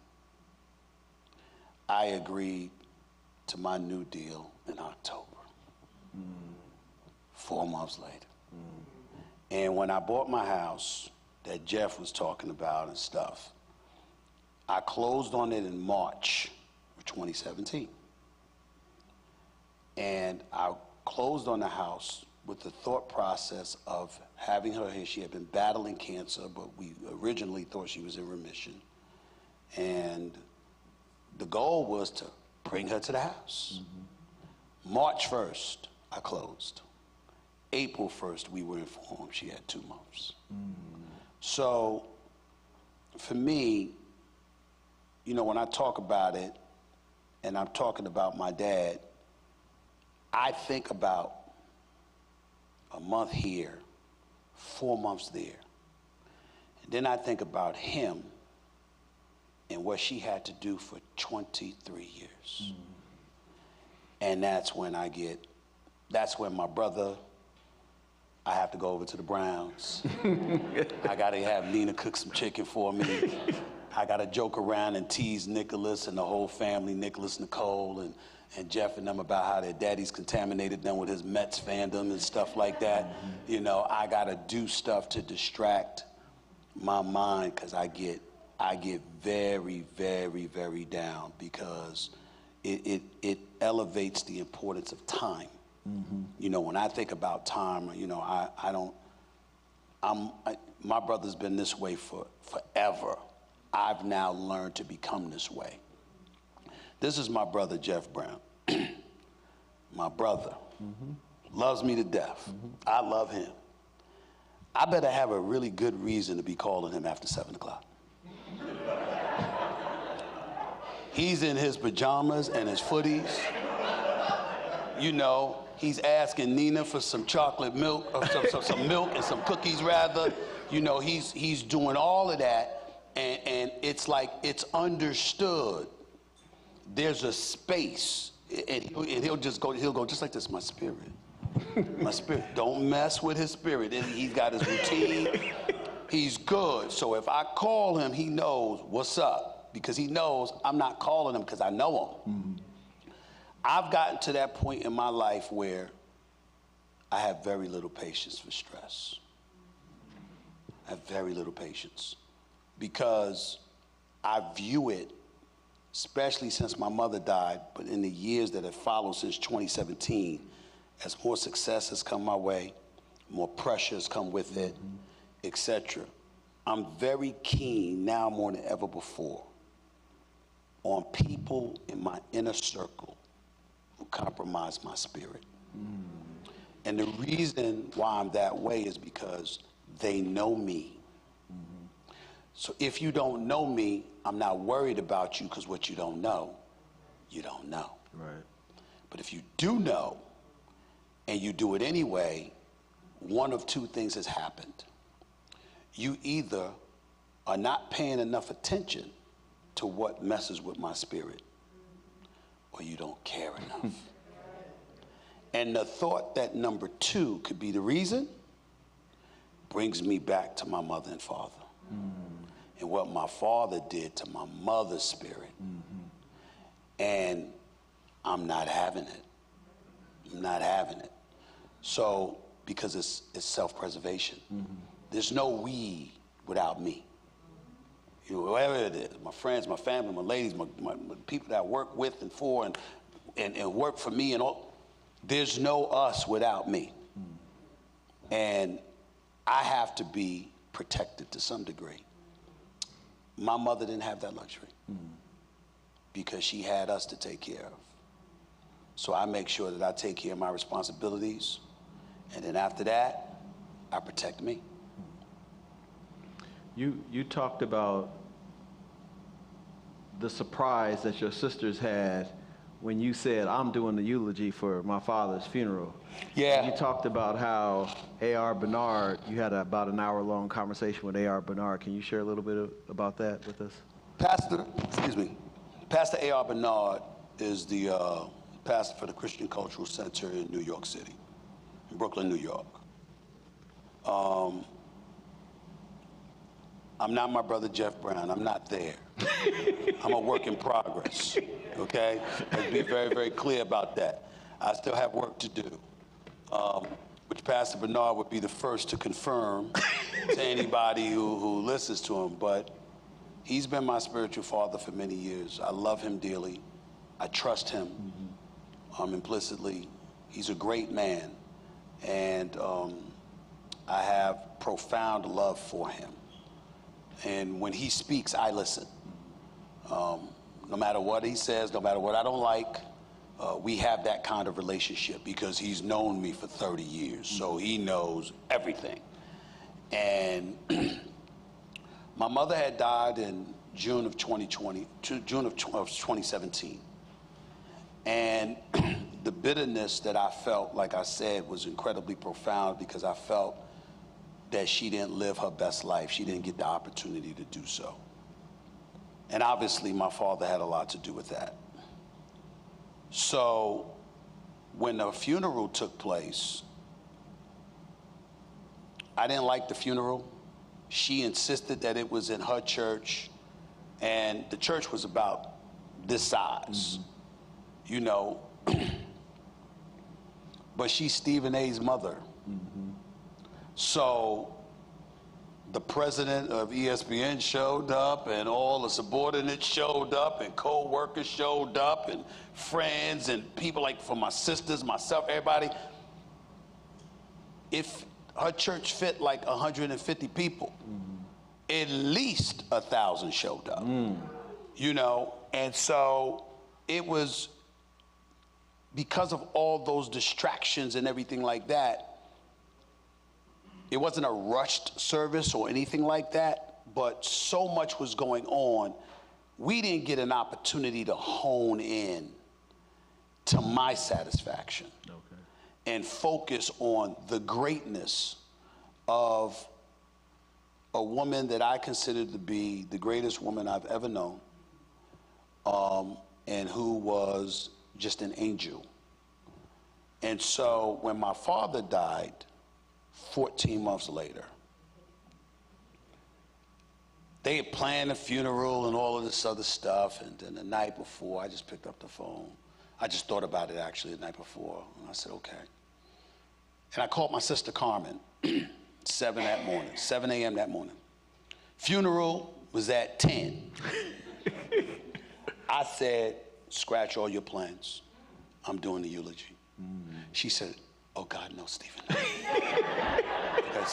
Speaker 2: I agreed to my new deal in October. 4 months later. And when I bought my house that Jeff was talking about and stuff, I closed on it in March of 2017. And I closed on the house with the thought process of having her here. She had been battling cancer, but we originally thought she was in remission. And the goal was to bring her to the house. March 1st, I closed. April 1st, we were informed she had 2 months. So for me, you know, when I talk about it, and I'm talking about my dad, I think about a month here, 4 months there. And then I think about him and what she had to do for 23 years. And that's when my brother, I have to go over to the Browns. I gotta have Nina cook some chicken for me. I gotta joke around and tease Nicholas and the whole family, Nicholas, Nicole, and Jeff and them about how their daddy's contaminated them with his Mets fandom and stuff like that. You know, I gotta do stuff to distract my mind, because I get very, very, very down, because it elevates the importance of time. You know, when I think about time, you know, my brother's been this way for forever. I've now learned to become this way. This is my brother, Jeff Brown. My brother loves me to death. I love him. I better have a really good reason to be calling him after 7 o'clock. He's in his pajamas and his footies. You know, he's asking Nina for some chocolate milk, or some milk and some cookies rather. You know, he's doing all of that, and it's like it's understood. There's a space, and he'll go just like this, my spirit. My spirit. Don't mess with his spirit. He's got his routine. He's good. So if I call him, he knows what's up, because he knows I'm not calling him because I know him. I've gotten to that point in my life where I have very little patience for stress. I have very little patience, because I view it, especially since my mother died, but in the years that have followed since 2017, as more success has come my way, more pressure has come with it, etc. I'm very keen now more than ever before on people in my inner circle who compromise my spirit. And the reason why I'm that way is because they know me. So if you don't know me, I'm not worried about you because what you don't know. you don't know.
Speaker 3: Right.
Speaker 2: But if you do know and you do it anyway, one of two things has happened. You either are not paying enough attention to what messes with my spirit, or you don't care enough. And the thought that number two could be the reason brings me back to my mother and father. And what my father did to my mother's spirit. And I'm not having it. I'm not having it. So, because it's self-preservation. There's no we without me. You know, whoever it is, my friends, my family, my ladies, my people that I work with and for and work for me and all, there's no us without me. And I have to be protected to some degree. My mother didn't have that luxury because she had us to take care of. So I make sure that I take care of my responsibilities, and then after that, I protect me.
Speaker 3: You talked about the surprise that your sisters had when you said, I'm doing the eulogy for my father's funeral.
Speaker 2: Yeah.
Speaker 3: And you talked about how A.R. Bernard, you had about an hour-long conversation with A.R. Bernard. Can you share a little bit about that with us?
Speaker 2: Pastor A.R. Bernard is the pastor for the Christian Cultural Center in New York City, in Brooklyn, New York. I'm not my brother Jeff Brown. I'm not there. I'm a work in progress, okay? Let's be very, very clear about that. I still have work to do, which Pastor Bernard would be the first to confirm to anybody who listens to him. But he's been my spiritual father for many years. I love him dearly. I trust him implicitly. He's a great man, and I have profound love for him. And when he speaks, I listen. No matter what he says, no matter what I don't like, we have that kind of relationship because he's known me for 30 years, so he knows everything. And my mother had died in June of 2017. And the bitterness that I felt, like I said, was incredibly profound because I felt that she didn't live her best life. She didn't get the opportunity to do so. And obviously, my father had a lot to do with that. So when the funeral took place, I didn't like the funeral. She insisted that it was in her church, and the church was about this size, you know. But she's Stephen A.'s mother. So the president of ESPN showed up, and all the subordinates showed up, and co-workers showed up, and friends and people like from my sisters, myself, everybody. If her church fit like 150 people, at least 1,000 showed up, you know? And so it was because of all those distractions and everything like that. It wasn't a rushed service or anything like that, but so much was going on, we didn't get an opportunity to hone in to my satisfaction and focus on the greatness of a woman that I consider to be the greatest woman I've ever known, and who was just an angel. And so when my father died, 14 months later, they had planned a funeral and all of this other stuff, and then the night before, I just picked up the phone. I just thought about it actually the night before, and I said, okay. And I called my sister Carmen, 7 a.m. that morning. Funeral was at 10. I said, scratch all your plans. I'm doing the eulogy. She said, oh God, no, Stephen. Okay,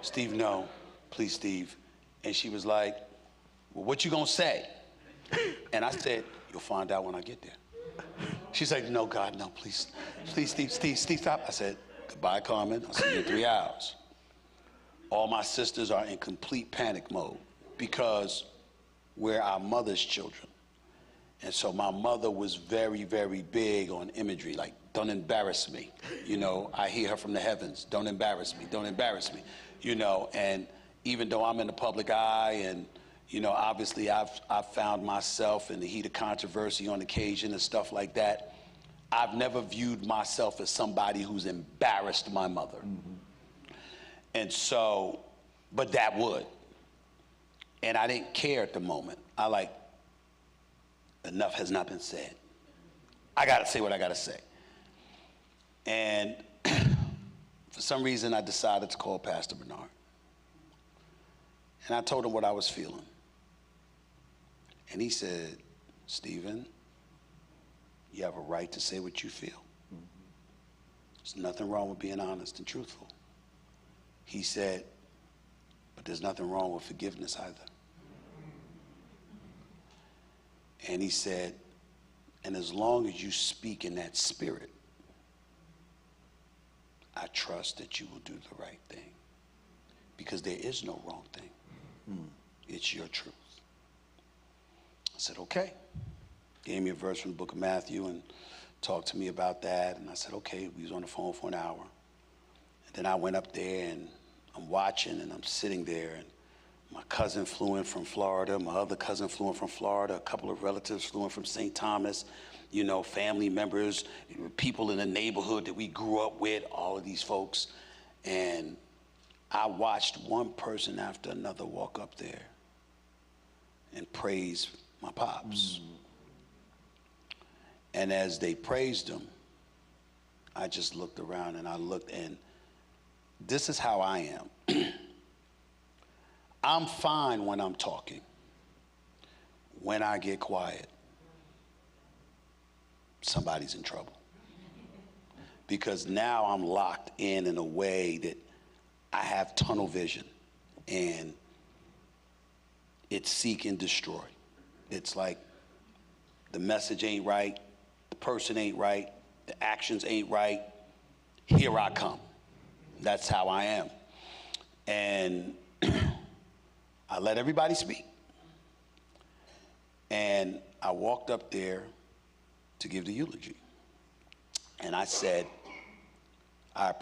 Speaker 2: Steve, no, please, Steve. And she was like, well, what you gonna say? And I said, you'll find out when I get there. She's like, no, God, no, please, Steve, stop. I said, goodbye, Carmen, I'll see you in 3 hours. All my sisters are in complete panic mode because we're our mother's children. And so my mother was very, very big on imagery, like, don't embarrass me. You know, I hear her from the heavens, don't embarrass me, don't embarrass me. You know, and even though I'm in the public eye and, you know, obviously I've found myself in the heat of controversy on occasion and stuff like that, I've never viewed myself as somebody who's embarrassed my mother. Mm-hmm. And so, but that would. And I didn't care at the moment. I like, enough has not been said. I gotta say what I gotta say. And for some reason, I decided to call Pastor Bernard. And I told him what I was feeling. And he said, Stephen, you have a right to say what you feel. Mm-hmm. There's nothing wrong with being honest and truthful. He said, but there's nothing wrong with forgiveness either. And he said, and as long as you speak in that spirit, I trust that you will do the right thing. Because there is no wrong thing. It's your truth. I said, okay. Gave me a verse from the book of Matthew and talked to me about that. And I said, okay. We was on the phone for an hour. And then I went up there and I'm watching and I'm sitting there. And my cousin flew in from Florida. My other cousin flew in from Florida. A couple of relatives flew in from St. Thomas. You know, family members, people in the neighborhood that we grew up with, all of these folks. And I watched one person after another walk up there and praise my pops. Mm-hmm. And as they praised him, I just looked around and I looked, and this is how I am. I'm fine when I'm talking. When I get quiet, somebody's in trouble. Because now I'm locked in a way that I have tunnel vision, and it's seek and destroy. It's like the message ain't right, the person ain't right, the actions ain't right, here I come. That's how I am. And I let everybody speak. And I walked up there to give the eulogy. And I said, I'll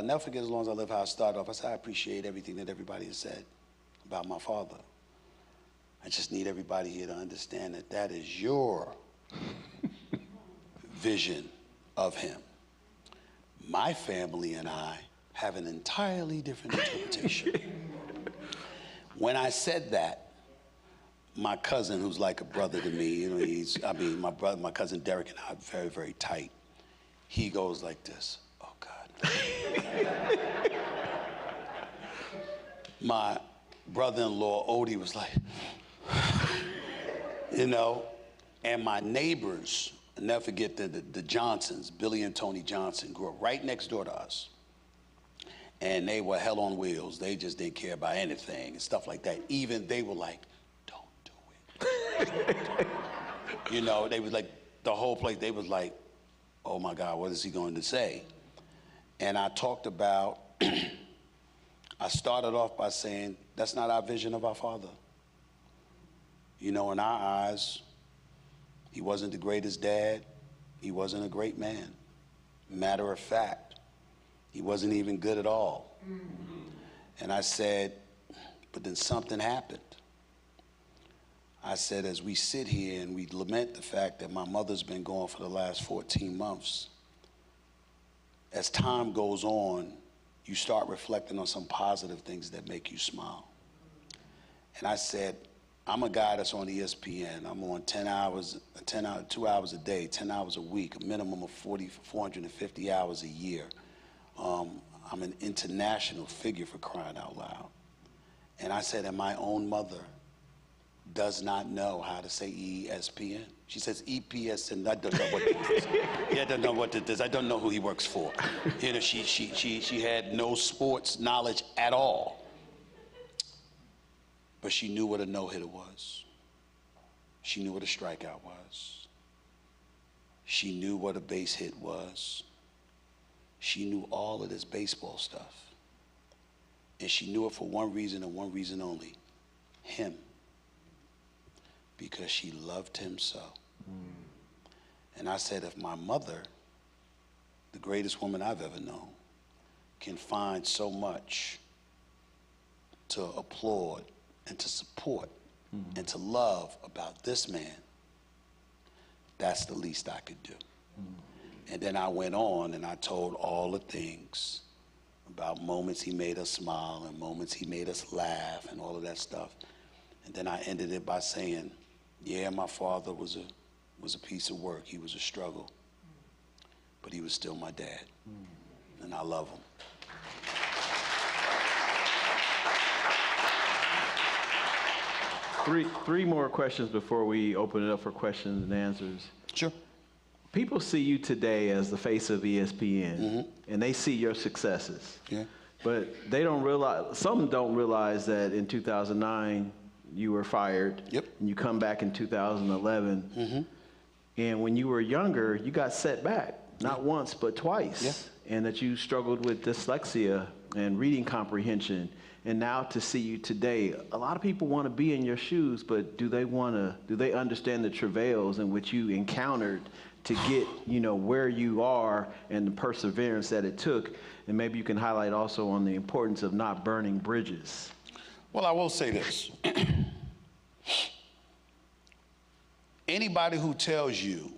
Speaker 2: never forget as long as I live how I started off. I said, I appreciate everything that everybody has said about my father. I just need everybody here to understand that that is your vision of him. My family and I have an entirely different interpretation. When I said that, my cousin, who's like a brother to me, you know, my cousin Derek and I are very, very tight. He goes like this, oh God. My brother-in-law, Odie, was like, you know, and my neighbors, I'll never forget the Johnsons, Billy and Tony Johnson, grew up right next door to us. And they were hell on wheels. They just didn't care about anything and stuff like that. Even they were like, don't do it. You know, they was like, the whole place, they was like, oh my God, what is he going to say? And I talked about, I started off by saying, that's not our vision of our father. You know, in our eyes, he wasn't the greatest dad. He wasn't a great man. Matter of fact, he wasn't even good at all. Mm-hmm. And I said, but then something happened. I said, as we sit here and we lament the fact that my mother's been gone for the last 14 months, as time goes on, you start reflecting on some positive things that make you smile. And I said, I'm a guy that's on ESPN. I'm on 2 hours a day, 10 hours a week, a minimum of 450 hours a year. I'm an international figure, for crying out loud. And I said, and my own mother does not know how to say ESPN. She says EPS, and I don't know what it is. Yeah, I don't know what it is. I don't know who he works for. You know, she had no sports knowledge at all. But she knew what a no-hitter was. She knew what a strikeout was. She knew what a base hit was. She knew all of this baseball stuff. And she knew it for one reason and one reason only, him. because she loved him so. And I said, if my mother, the greatest woman I've ever known, can find so much to applaud and to support and to love about this man, that's the least I could do. And then I went on and I told all the things about moments he made us smile and moments he made us laugh and all of that stuff. And then I ended it by saying, yeah, my father was a piece of work. He was a struggle, but he was still my dad, and I love him.
Speaker 3: Three more questions before we open it up for questions and answers.
Speaker 2: Sure.
Speaker 3: People see you today as the face of ESPN, and they see your successes.
Speaker 2: Yeah.
Speaker 3: But they don't realize, some don't realize that in 2009, you were fired.
Speaker 2: Yep.
Speaker 3: And you come back in 2011. And when you were younger, you got set back, not once, but twice.
Speaker 2: Yeah.
Speaker 3: And that you struggled with dyslexia and reading comprehension. And now to see you today, a lot of people want to be in your shoes, but do they understand the travails in which you encountered to get, where you are and the perseverance that it took? And maybe you can highlight also on the importance of not burning bridges.
Speaker 2: Well, I will say this. Anybody who tells you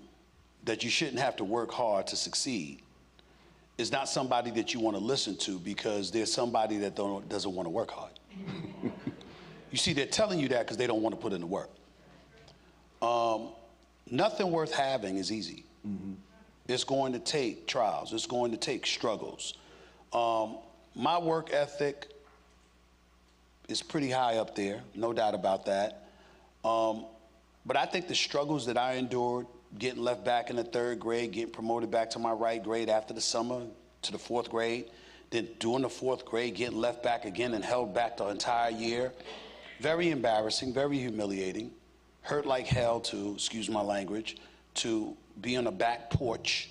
Speaker 2: that you shouldn't have to work hard to succeed is not somebody that you want to listen to, because there's somebody that doesn't want to work hard. You see, they're telling you that because they don't want to put in the work. Nothing worth having is easy. It's going to take trials. It's going to take struggles. My work ethic is pretty high up there, no doubt about that. But I think the struggles that I endured, getting left back in the 3rd grade, getting promoted back to my right grade after the summer to the 4th grade, then during the 4th grade, getting left back again and held back the entire year. Very embarrassing, very humiliating. Hurt like hell to, excuse my language, to be on a back porch,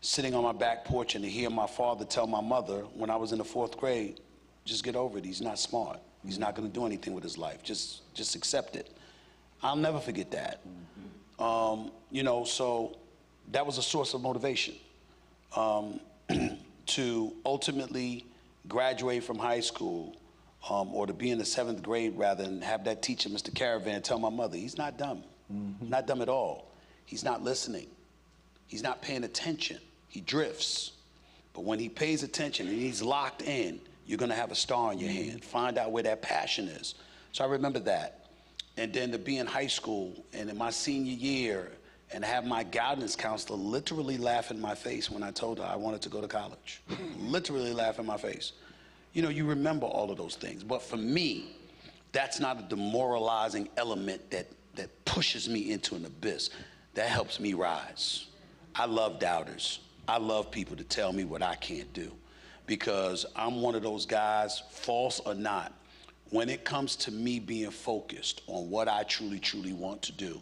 Speaker 2: sitting on my back porch, and to hear my father tell my mother when I was in the 4th grade, just get over it, he's not smart. He's not gonna do anything with his life, just accept it. I'll never forget that. So that was a source of motivation to ultimately graduate from high school, or to be in the 7th grade rather, and have that teacher, Mr. Caravan, tell my mother, he's not dumb, not dumb at all. He's not listening. He's not paying attention. He drifts. But when he pays attention and he's locked in, you're gonna have a star in your hand. Find out where that passion is. So I remember that. And then to be in high school and in my senior year and have my guidance counselor literally laugh in my face when I told her I wanted to go to college. Literally laugh in my face. You remember all of those things. But for me, that's not a demoralizing element that pushes me into an abyss. That helps me rise. I love doubters. I love people to tell me what I can't do, because I'm one of those guys, false or not, when it comes to me being focused on what I truly, truly want to do,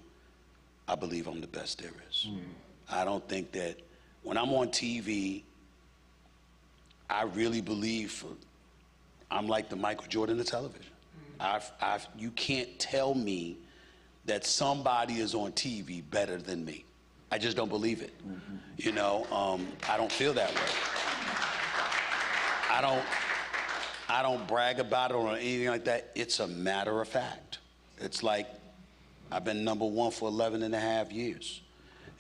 Speaker 2: I believe I'm the best there is. I don't think that when I'm on TV, I really believe I'm like the Michael Jordan of television. You can't tell me that somebody is on TV better than me. I just don't believe it. I don't feel that way. I don't brag about it or anything like that. It's a matter of fact. It's like I've been #1 for 11 and a half years.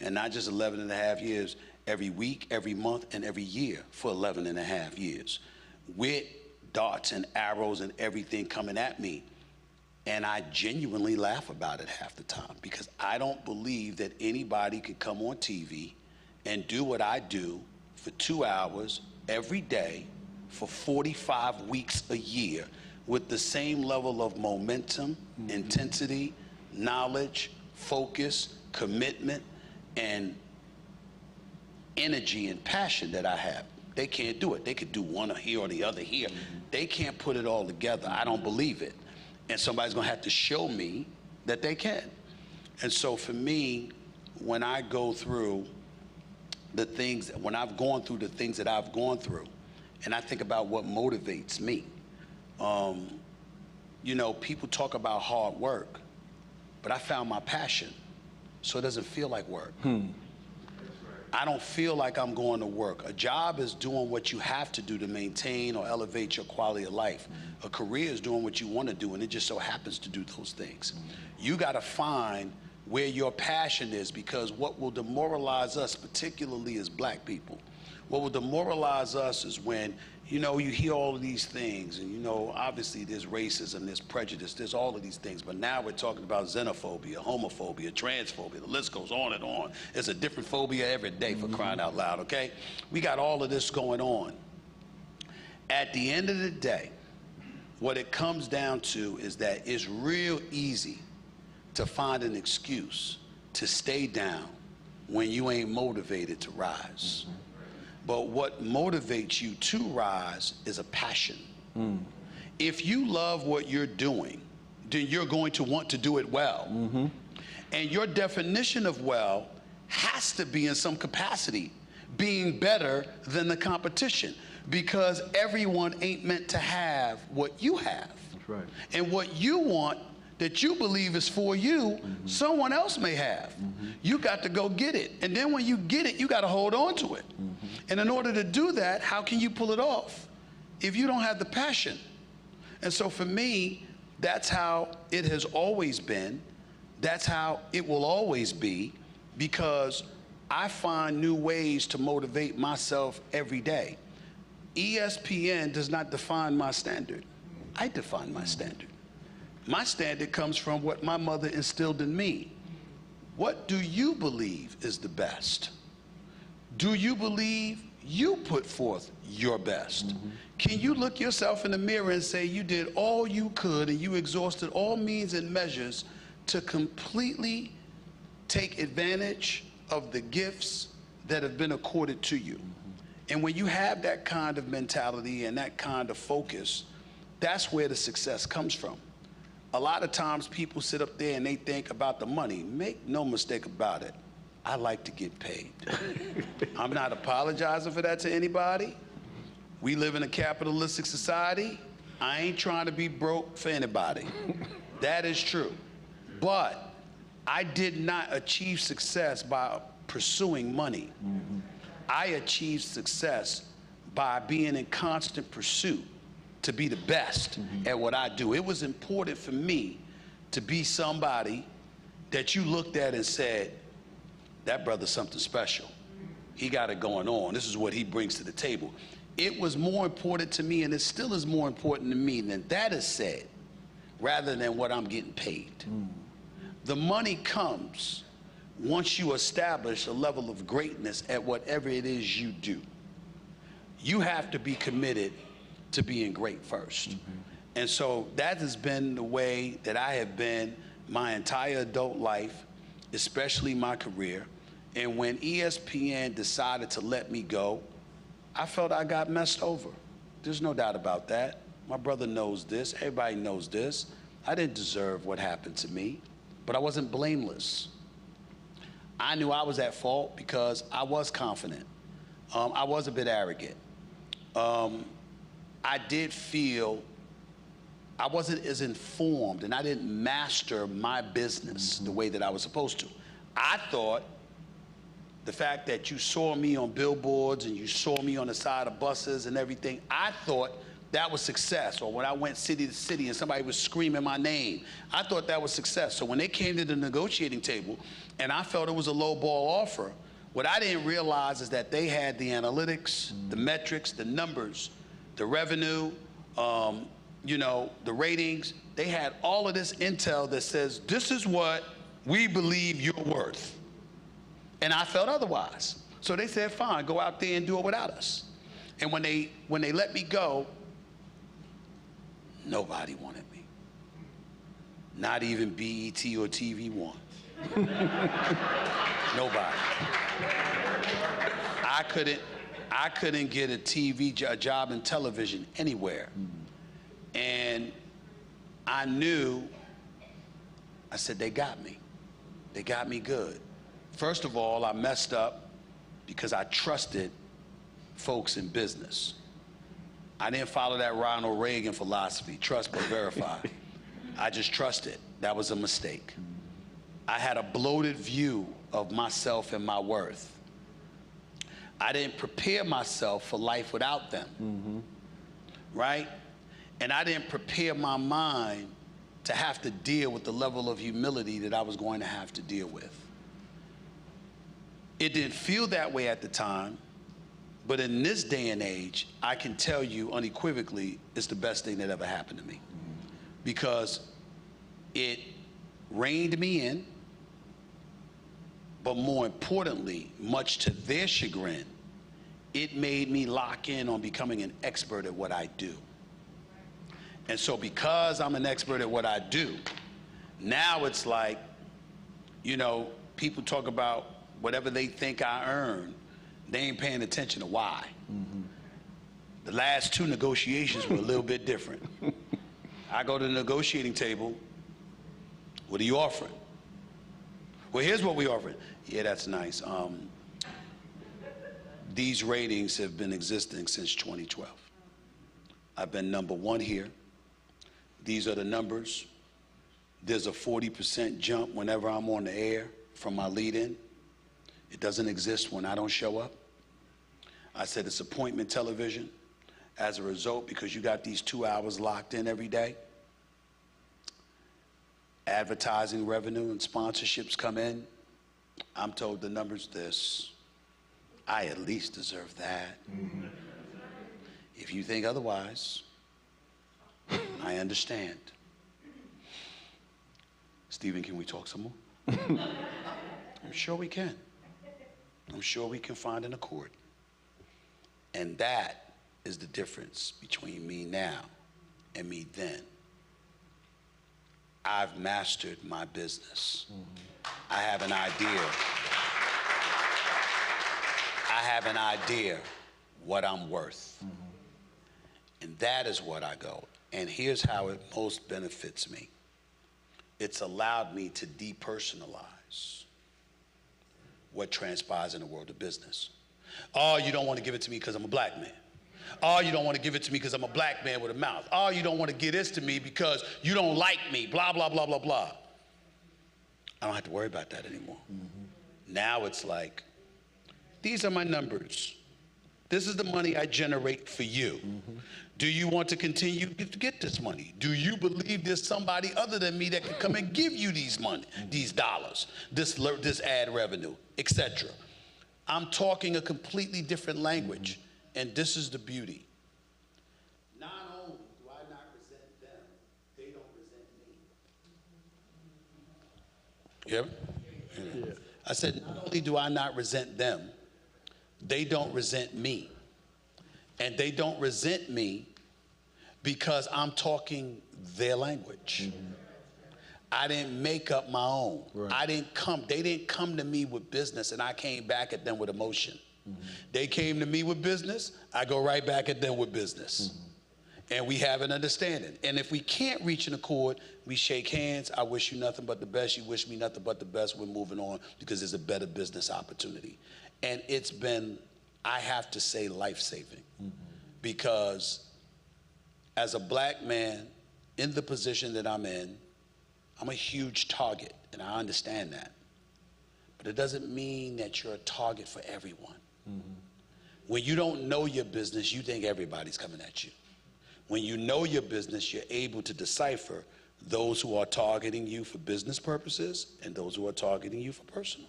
Speaker 2: And not just 11 and a half years, every week, every month, and every year for 11 and a half years. With darts and arrows and everything coming at me. And I genuinely laugh about it half the time, because I don't believe that anybody could come on TV and do what I do for 2 hours every day for 45 weeks a year with the same level of momentum, intensity, knowledge, focus, commitment, and energy and passion that I have. They can't do it. They could do one here or the other here. They can't put it all together. I don't believe it. And somebody's gonna have to show me that they can. And so for me, when I go through when I've gone through the things that I've gone through, and I think about what motivates me, people talk about hard work, but I found my passion, so it doesn't feel like work. I don't feel like I'm going to work. A job is doing what you have to do to maintain or elevate your quality of life. A career is doing what you want to do, and it just so happens to do those things. You got to find where your passion is, because what will demoralize us, particularly as black people, what will demoralize us is when, you know, you hear all of these things, and, you know, obviously there's racism, there's prejudice, there's all of these things, but now we're talking about xenophobia, homophobia, transphobia, the list goes on and on. There's a different phobia every day, for crying out loud, okay? We got all of this going on. At the end of the day, what it comes down to is that it's real easy to find an excuse to stay down when you ain't motivated to rise. But what motivates you to rise is a passion. If you love what you're doing, then you're going to want to do it well. And your definition of well has to be in some capacity being better than the competition, because everyone ain't meant to have what you have.
Speaker 3: That's right. And
Speaker 2: what you want that you believe is for you, someone else may have. You got to go get it. And then when you get it, you got to hold on to it. And in order to do that, how can you pull it off if you don't have the passion? And so for me, that's how it has always been. That's how it will always be, because I find new ways to motivate myself every day. ESPN does not define my standard. I define my standard. My standard comes from what my mother instilled in me. What do you believe is the best? Do you believe you put forth your best? Can you look yourself in the mirror and say you did all you could and you exhausted all means and measures to completely take advantage of the gifts that have been accorded to you? And when you have that kind of mentality and that kind of focus, that's where the success comes from. A lot of times people sit up there and they think about the money. Make no mistake about it, I like to get paid. I'm not apologizing for that to anybody. We live in a capitalistic society. I ain't trying to be broke for anybody. That is true. But I did not achieve success by pursuing money. I achieved success by being in constant pursuit to be the best at what I do. It was important for me to be somebody that you looked at and said, that brother's something special. He got it going on. This is what he brings to the table. It was more important to me, and it still is more important to me than that is said, rather than what I'm getting paid. The money comes once you establish a level of greatness at whatever it is you do. You have to be committed to being great first. And so that has been the way that I have been my entire adult life, especially my career. And when ESPN decided to let me go, I felt I got messed over. There's no doubt about that. My brother knows this, everybody knows this. I didn't deserve what happened to me, but I wasn't blameless. I knew I was at fault because I was confident. I was a bit arrogant. I did feel I wasn't as informed, and I didn't master my business the way that I was supposed to. I thought the fact that you saw me on billboards and you saw me on the side of buses and everything, I thought that was success. Or when I went city to city and somebody was screaming my name, I thought that was success. So when they came to the negotiating table and I felt it was a low ball offer, what I didn't realize is that they had the analytics, the metrics, the numbers, the revenue, you know, the ratings. They had all of this intel that says, this is what we believe you're worth. And I felt otherwise. So they said, fine, go out there and do it without us. And when they let me go, nobody wanted me. Not even BET or TV One. Nobody. I couldn't get a job in television anywhere. And I knew, I said, they got me. They got me good. First of all, I messed up because I trusted folks in business. I didn't follow that Ronald Reagan philosophy, trust but verify. I just trusted. That was a mistake. I had a bloated view of myself and my worth. I didn't prepare myself for life without them, right? And I didn't prepare my mind to have to deal with the level of humility that I was going to have to deal with. It didn't feel that way at the time, but in this day and age, I can tell you unequivocally it's the best thing that ever happened to me, because it reined me in, but more importantly, much to their chagrin, it made me lock in on becoming an expert at what I do. And so because I'm an expert at what I do, now it's like, you know, people talk about whatever they think I earn, they ain't paying attention to why. The last 2 negotiations were a little bit different. I go to the negotiating table, what are you offering? Well, here's what we offering. Yeah, that's nice. These ratings have been existing since 2012. I've been #1 here. These are the numbers. There's a 40% jump whenever I'm on the air from my lead-in. It doesn't exist when I don't show up. I said it's appointment television. As a result, because you got these 2 hours locked in every day, advertising revenue and sponsorships come in. I'm told the number's this. I at least deserve that. If you think otherwise, I understand. Stephen, can we talk some more? I'm sure we can. I'm sure we can find an accord. And that is the difference between me now and me then. I've mastered my business. I have an idea. I have an idea what I'm worth. And that is what I go. And here's how it most benefits me. It's allowed me to depersonalize what transpires in the world of business. Oh, you don't want to give it to me because I'm a black man. Oh, you don't want to give it to me because I'm a black man with a mouth. Oh, you don't want to give this to me because you don't like me, blah, blah, blah, blah, blah. I don't have to worry about that anymore. Now it's like, these are my numbers. This is the money I generate for you. Do you want to continue to get this money? Do you believe there's somebody other than me that can come and give you these money, these dollars, this ad revenue, etc.? I'm talking a completely different language, and this is the beauty. Not only do I not resent them, they don't resent me. You hear me? Yeah. I said, not only do I not resent them, they don't resent me. And they don't resent me because I'm talking their language. I didn't make up my own. Right. They didn't come to me with business and I came back at them with emotion. They came to me with business, I go right back at them with business. And we have an understanding. And if we can't reach an accord, we shake hands. I wish you nothing but the best. You wish me nothing but the best. We're moving on because there's a better business opportunity. And it's been, I have to say, life-saving. Because as a black man in the position that I'm in, I'm a huge target, and I understand that. But it doesn't mean that you're a target for everyone. When you don't know your business, you think everybody's coming at you. When you know your business, you're able to decipher those who are targeting you for business purposes and those who are targeting you for personal.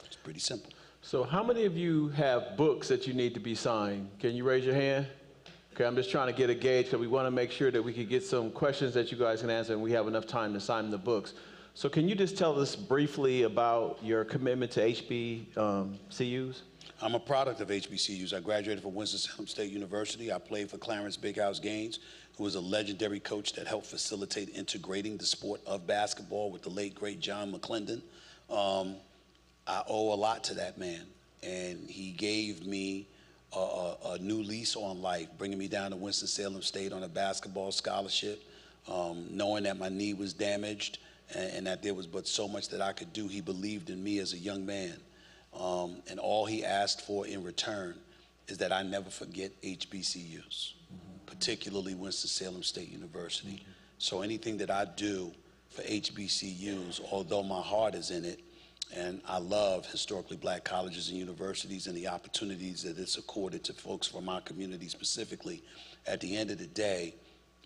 Speaker 2: It's pretty simple.
Speaker 3: So how many of you have books that you need to be signed? Can you raise your hand? Okay, I'm just trying to get a gauge because we want to make sure that we can get some questions that you guys can answer and we have enough time to sign the books. So can you just tell us briefly about your commitment to HBCUs?
Speaker 2: I'm a product of HBCUs. I graduated from Winston-Salem State University. I played for Clarence Big House Gaines, who was a legendary coach that helped facilitate integrating the sport of basketball with the late, great John McClendon. I owe a lot to that man, and he gave me a new lease on life, bringing me down to Winston-Salem State on a basketball scholarship, knowing that my knee was damaged and that there was but so much that I could do. He believed in me as a young man, and all he asked for in return is that I never forget HBCUs, particularly Winston-Salem State University. So anything that I do for HBCUs, although my heart is in it, and I love historically black colleges and universities and the opportunities that it's accorded to folks from our community specifically. At the end of the day,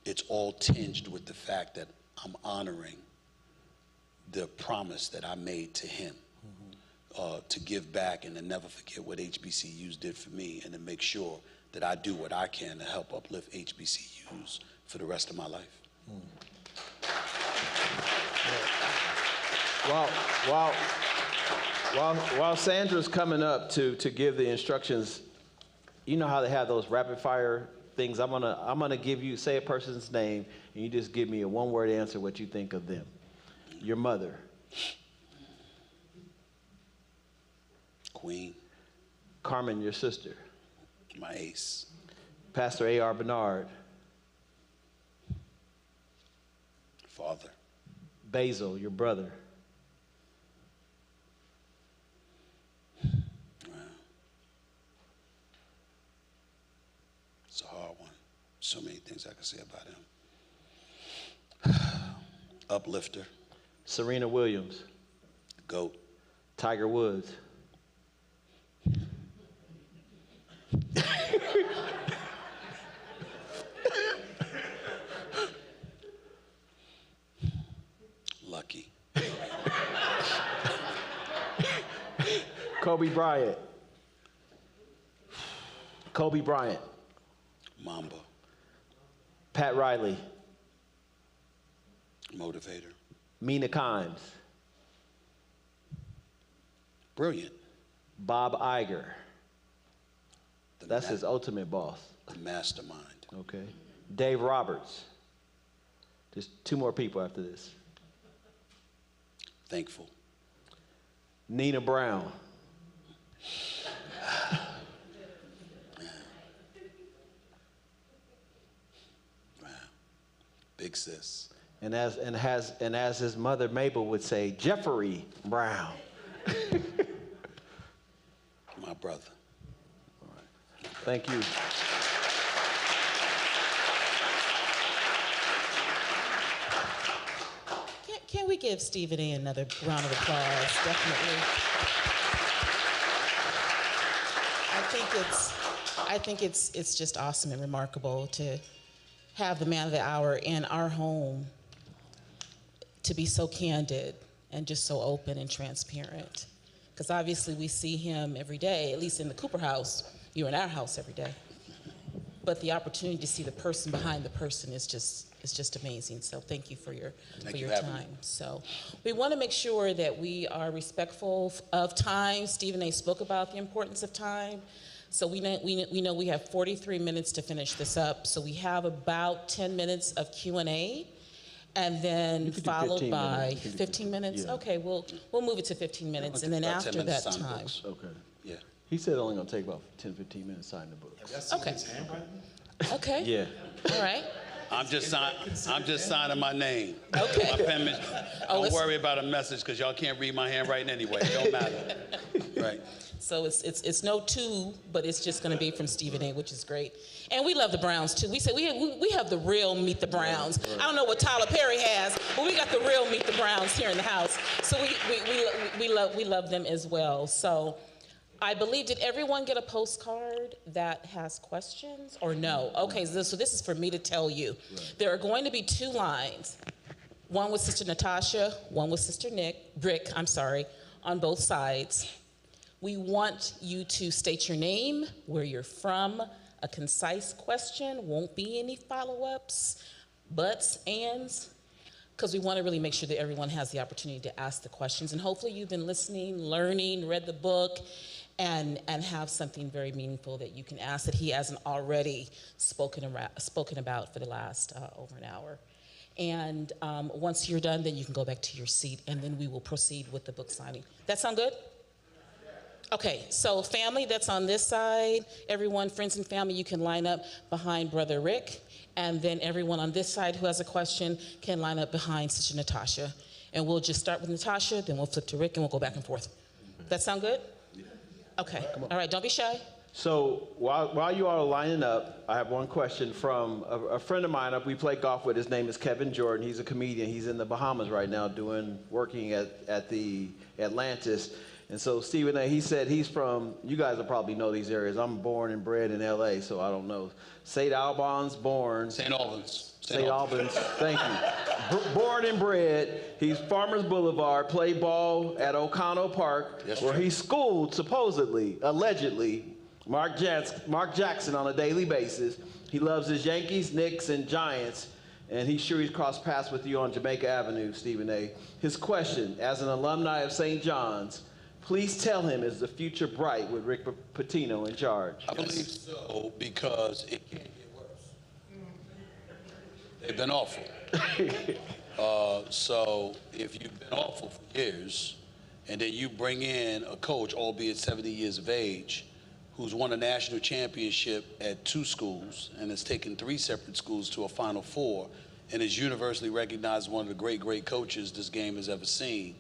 Speaker 2: it's all tinged with the fact that I'm honoring the promise that I made to him, to give back and to never forget what HBCUs did for me, and to make sure that I do what I can to help uplift HBCUs for the rest of my life.
Speaker 3: While Sandra's coming up to give the instructions, you know how they have those rapid fire things. I'm gonna give you, say a person's name, and you just give me a one-word answer what you think of them. Your mother.
Speaker 2: Queen.
Speaker 3: Carmen, your sister.
Speaker 2: My ace.
Speaker 3: Pastor A.R. Bernard.
Speaker 2: Father.
Speaker 3: Basil, your brother.
Speaker 2: It's a hard one. So many things I can say about him. Uplifter.
Speaker 3: Serena Williams.
Speaker 2: GOAT.
Speaker 3: Tiger Woods.
Speaker 2: Lucky.
Speaker 3: Kobe Bryant. Kobe Bryant.
Speaker 2: Mamba.
Speaker 3: Pat Riley.
Speaker 2: Motivator.
Speaker 3: Mina Kimes.
Speaker 2: Brilliant.
Speaker 3: Bob Iger. That's his ultimate boss.
Speaker 2: The mastermind.
Speaker 3: Okay. Dave Roberts. Just two more people after this.
Speaker 2: Thankful.
Speaker 3: Nina Brown.
Speaker 2: Wow. Big sis.
Speaker 3: And as his mother Mabel would say, Jeffrey Brown.
Speaker 2: My brother.
Speaker 3: All right. Thank you.
Speaker 4: Can we give Stephen A. another round of applause? Definitely. I think it's just awesome and remarkable to have the man of the hour in our home, to be so candid and just so open and transparent. Because obviously we see him every day, at least in the Cooper house. You're in our house every day. But the opportunity to see the person behind the person is just amazing. So thank you for your time. So we want to make sure that we are respectful of time. Stephen A. spoke about the importance of time. So we know we have 43 minutes to finish this up. So we have about 10 minutes of Q&A, and then followed by 15 minutes.
Speaker 3: Yeah.
Speaker 4: Okay, we'll move it to 15 minutes, and then
Speaker 2: About 10
Speaker 4: after
Speaker 2: minutes
Speaker 4: that
Speaker 2: sign the
Speaker 4: time.
Speaker 2: books.
Speaker 3: Okay.
Speaker 2: Yeah.
Speaker 3: He said only gonna take about 10, 15 minutes to sign the book.
Speaker 4: Okay. Okay.
Speaker 3: Yeah.
Speaker 4: All right.
Speaker 2: I'm just signing my name.
Speaker 4: Okay.
Speaker 2: My penmanship. Don't
Speaker 4: it's-
Speaker 2: worry about a message because y'all can't read my handwriting anyway. It don't matter. Right.
Speaker 4: So it's no two, but it's just going to be from Stephen A., which is great. And we love the Browns too. We say we have the real Meet the Browns. I don't know what Tyler Perry has, but we got the real Meet the Browns here in the house. So we love them as well. So I believe, did everyone get a postcard that has questions or no? Okay, so this is for me to tell you. Right. There are going to be two lines. One with Sister Natasha, one with Sister Rick, on both sides. We want you to state your name, where you're from, a concise question, won't be any follow-ups, buts, ands, because we want to really make sure that everyone has the opportunity to ask the questions. And hopefully you've been listening, learning, read the book, and have something very meaningful that you can ask that he hasn't already spoken about for the last over an hour. And once you're done, then you can go back to your seat, and then we will proceed with the book signing. That sound good? Okay, so family that's on this side, everyone, friends and family, you can line up behind Brother Rick, and then everyone on this side who has a question can line up behind Sister Natasha. And we'll just start with Natasha, then we'll flip to Rick, and we'll go back and forth. That sound good? Okay, all right, don't be shy.
Speaker 3: So while you all are lining up, I have one question from a friend of mine we play golf with. His name is Kevin Jordan. He's a comedian. He's in the Bahamas right now working at the Atlantis. And so Stephen A., he said he's from, you guys will probably know these areas. I'm born and bred in L.A., so I don't know. St. Albans, born.
Speaker 5: St. Albans.
Speaker 3: St. Albans, thank you. Born and bred. He's Farmers Boulevard, played ball at O'Connell Park, where he schooled, supposedly, allegedly, Mark Jackson on a daily basis. He loves his Yankees, Knicks, and Giants, and he's sure he's crossed paths with you on Jamaica Avenue, Stephen A. His question, as an alumni of St. John's, please tell him, is the future bright with Rick Pitino in charge?
Speaker 5: I believe so, because it can't get worse. They've been awful. So if you've been awful for years, and then you bring in a coach, albeit 70 years of age, who's won a national championship at 2 schools and has taken 3 separate schools to a Final Four, and is universally recognized as one of the great coaches this game has ever seen,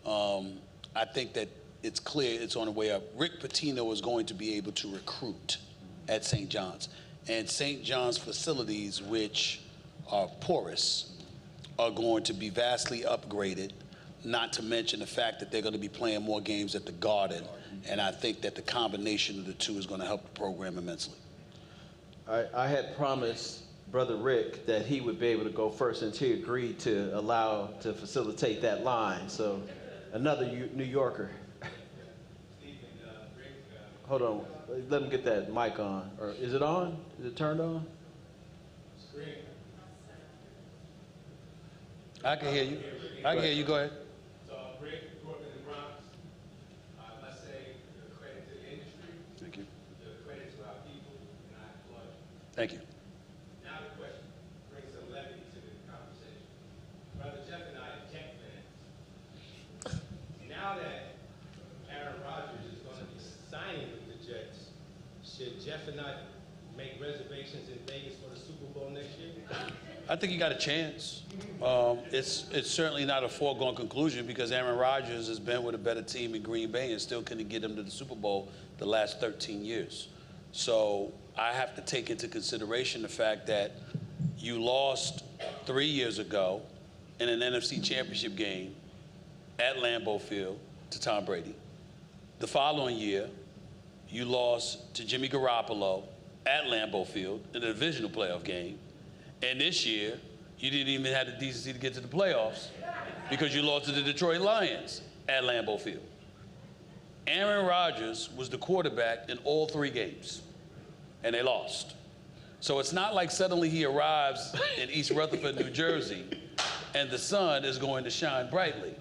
Speaker 5: I think that it's clear it's on the way up. Rick Pitino is going to be able to recruit at St. John's. And St. John's facilities, which are porous, are going to be vastly upgraded, not to mention the fact that they're going to be playing more games at the Garden. And I think that the combination of the two is going to help the program immensely.
Speaker 3: I had promised Brother Rick that he would be able to go first, since he agreed to facilitate that line. So another New Yorker. Hold on, let him get that mic on. Or is it on? Is it turned on?
Speaker 5: I can hear you. I can hear you. Go ahead.
Speaker 6: So, Rick, grew up in the Bronx. I must say, credit to the industry.
Speaker 5: Thank you.
Speaker 6: Credit to our people, and I applaud you.
Speaker 5: Thank you.
Speaker 6: Now the question, bring some levity to the conversation. Brother Jeff and I are Jet fans. Now that Aaron Rodgers is going to be signing with the Jets, should Jeff and I make reservations in Vegas for the Super Bowl next year?
Speaker 5: I think you got a chance. It's certainly not a foregone conclusion, because Aaron Rodgers has been with a better team in Green Bay and still couldn't get them to the Super Bowl the last 13 years. So I have to take into consideration the fact that you lost 3 years ago in an NFC Championship game at Lambeau Field to Tom Brady. The following year, you lost to Jimmy Garoppolo at Lambeau Field in a divisional playoff game. And this year, you didn't even have the decency to get to the playoffs because you lost to the Detroit Lions at Lambeau Field. Aaron Rodgers was the quarterback in all 3 games, and they lost. So it's not like suddenly he arrives in East Rutherford, New Jersey, and the sun is going to shine brightly.